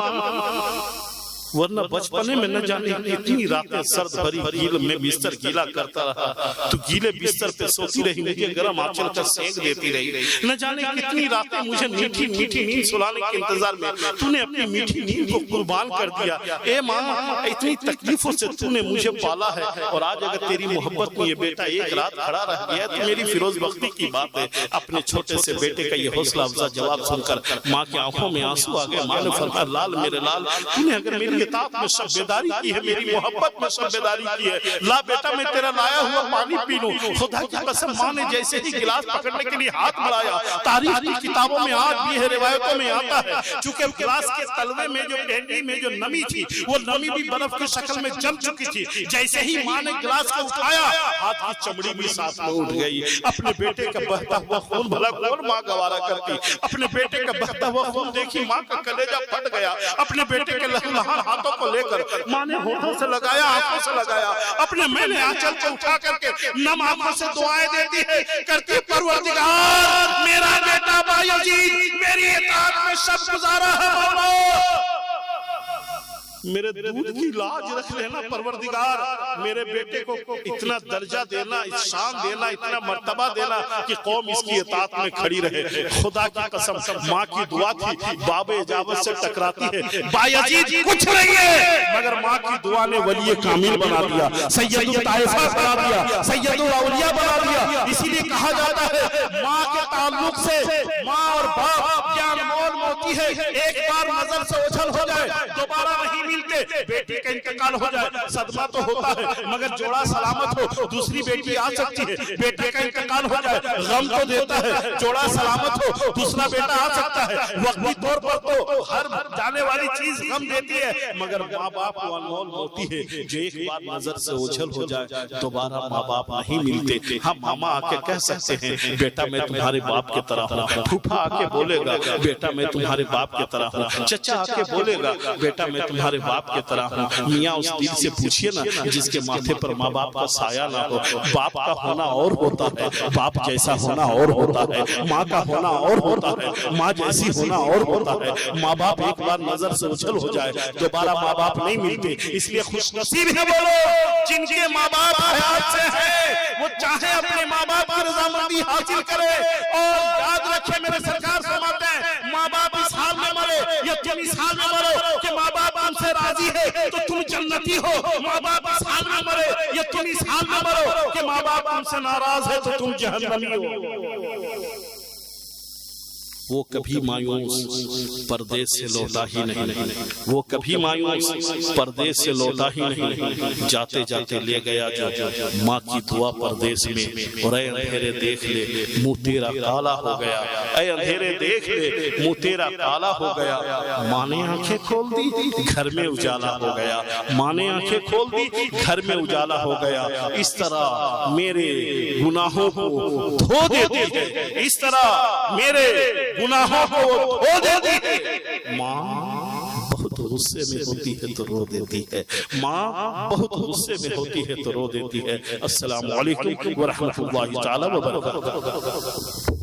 Speaker 1: वरना बचपने में न जाने कितनी रातें सर्द भरी गील में बिस्तर गीला करता रहा, तो गीले बिस्तर पे सोती रही, मुझे गर्म आंचल का सेंक देती रही, न जाने कितनी रातें मुझे मीठी मीठी नींद सुलाने के इंतजार में तूने अपनी मीठी नींद को कुर्बान कर दिया। ए माँ इतनी तकलीफों से तूने मुझे पाला है, और आज अगर तेरी मोहब्बत में ये बेटा एक रात खड़ा रह गया तो मेरी फिरोज बख्ती की बात है। अपने छोटे से बेटे का ये हौसला अफजा जवाब सुनकर माँ की आंखों में आंसू आ गए। माँ ने फरमाया लाल मेरे लाल, तूने अगर मेरी इताअत में शब्बेदारी की है, मेरी मोहब्बत में शब्बेदारी की है, ला बेटा मैं तेरा लाया हुआ पानी पी लूं। खुदा की कसम माँ ने जैसे ही गिलास पकड़ने के लिए हाथ बढ़ाया, तारीख की किताबों में आज भी है, रिवायतों में आता है, चूंकि गिलास के तलवे में जो कैंडी में जो नमी थी वो नमी भी बर्फ की शक्ल में जम चुकी थी। जैसे ही माँ ने गिलास को उठाया हाथ की चमड़ी भी साथ में उठ गई। अपने बेटे का बहता हुआ खून भला कौन माँ गवारा करती, अपने बेटे का बहता हुआ खून देखी माँ का कलेजा फट गया। अपने बेटे के लहलहान हाथों को लेकर माँ ने होठों से लगाया, आंखों से लगाया, अपने मैंने आंचल को उठा करके नम आंखों से दुआएं देती है, करती परवरदिगार मेरा बेटा बायजीद मेरी इताअत में शब गुजारा है, मेरे दूध की लाज रख लेना परवरदिगार, मेरे बेटे को इतना दर्जा देना, शान देना, इतना मर्तबा देना कि कौम इसकी इताअत में खड़ी रहे। खुदा की कसम माँ की दुआ थी, बाबे इजाजत से टकराती है, बायजीद कुछ नहीं है मगर माँ की दुआ ने वली कामिल बना दिया, सैयदुल ताइफा बना दिया, सैयदुल औलिया बना दिया। इसीलिए कहा जाता है माँ के ताल्लुक से माँ और बाप क्या अनमोल मोती है, एक बार नजर से ओझल हो जाए दोबारा नहीं मिलते। बेटी का इंतकाल हो जाए सदमा तो होता है मगर जोड़ा सलामत हो, दूसरी बेटी आ सकती है। बेटे का इंतकाल हो जाए गम तो देता है, जोड़ा सलामत हो दूसरा बेटा आ सकता है। वक्ती तौर पर तो हर जाने वाली चीज गम देती है मगर माँ बाप को अनमोल होती है, जो एक बार नजर से ओझल हो जाए दोबारा माँ बाप नहीं मिलते। हाँ मामा आके कह सकते हैं बेटा मैं तुम्हारे बाप की तरह हूँ, फूफा आके बोलेगा बेटा मैं तुम्हारे बाप की तरह हूँ, चचा आके बोलेगा बेटा मैं तुम्हारे बाप की तरह हूँ। मियाँ उस दिल से पूछिए ना जिसके माथे पर माँ बाप का साया ना हो। बाप का होना और होता है, बाप जैसा होना और होता है, माँ का होना और होता है, माँ जैसी होना और होता है। माँ बाप एक बार नजर से उछल हो जाए दोबारा माँ बाप नहीं मिलते, इसलिए खुशनसीब है बोलो जिनके माँ बाप हयात से है, वो चाहे अपने माँ बाप की रजामंदी हासिल करे। और याद रखे मेरे सरकार फरमाते हैं माँ बाप इस हाल में मरे या तुम इस हाल में मरो कि माँ बाप तुमसे राजी है तो तुम जन्नती हो, माँ बाप इस हाल में मरे या तुम इस हाल में मरो कि माँ बाप तुमसे नाराज है तो तुम जहन्नमी हो। वो कभी मायूस परदेश से लौटा ही नहीं, वो कभी मायूस परदेश से लौटा ही नहीं, जाते जाते ले गया जो माँ की दुआ परदेश में। और ऐ अंधेरे देख ले मुँह तेरा काला हो गया, ऐ अंधेरे देख ले मुँह तेरा काला हो गया। माँ ने आंखें खोल दी घर में उजाला हो गया, माँ ने आंखें खोल दी घर में उजाला हो गया। इस तरह मेरे गुनाहों को धो देती है, इस तरह मेरे गुनाहों को धो देती है। माँ बहुत गुस्से में होती है तो रो देती है, माँ बहुत गुस्से में होती है तो रो देती है। अस्सलामु अलैकुम व रहमतुल्लाहि तआला व बरकातहू।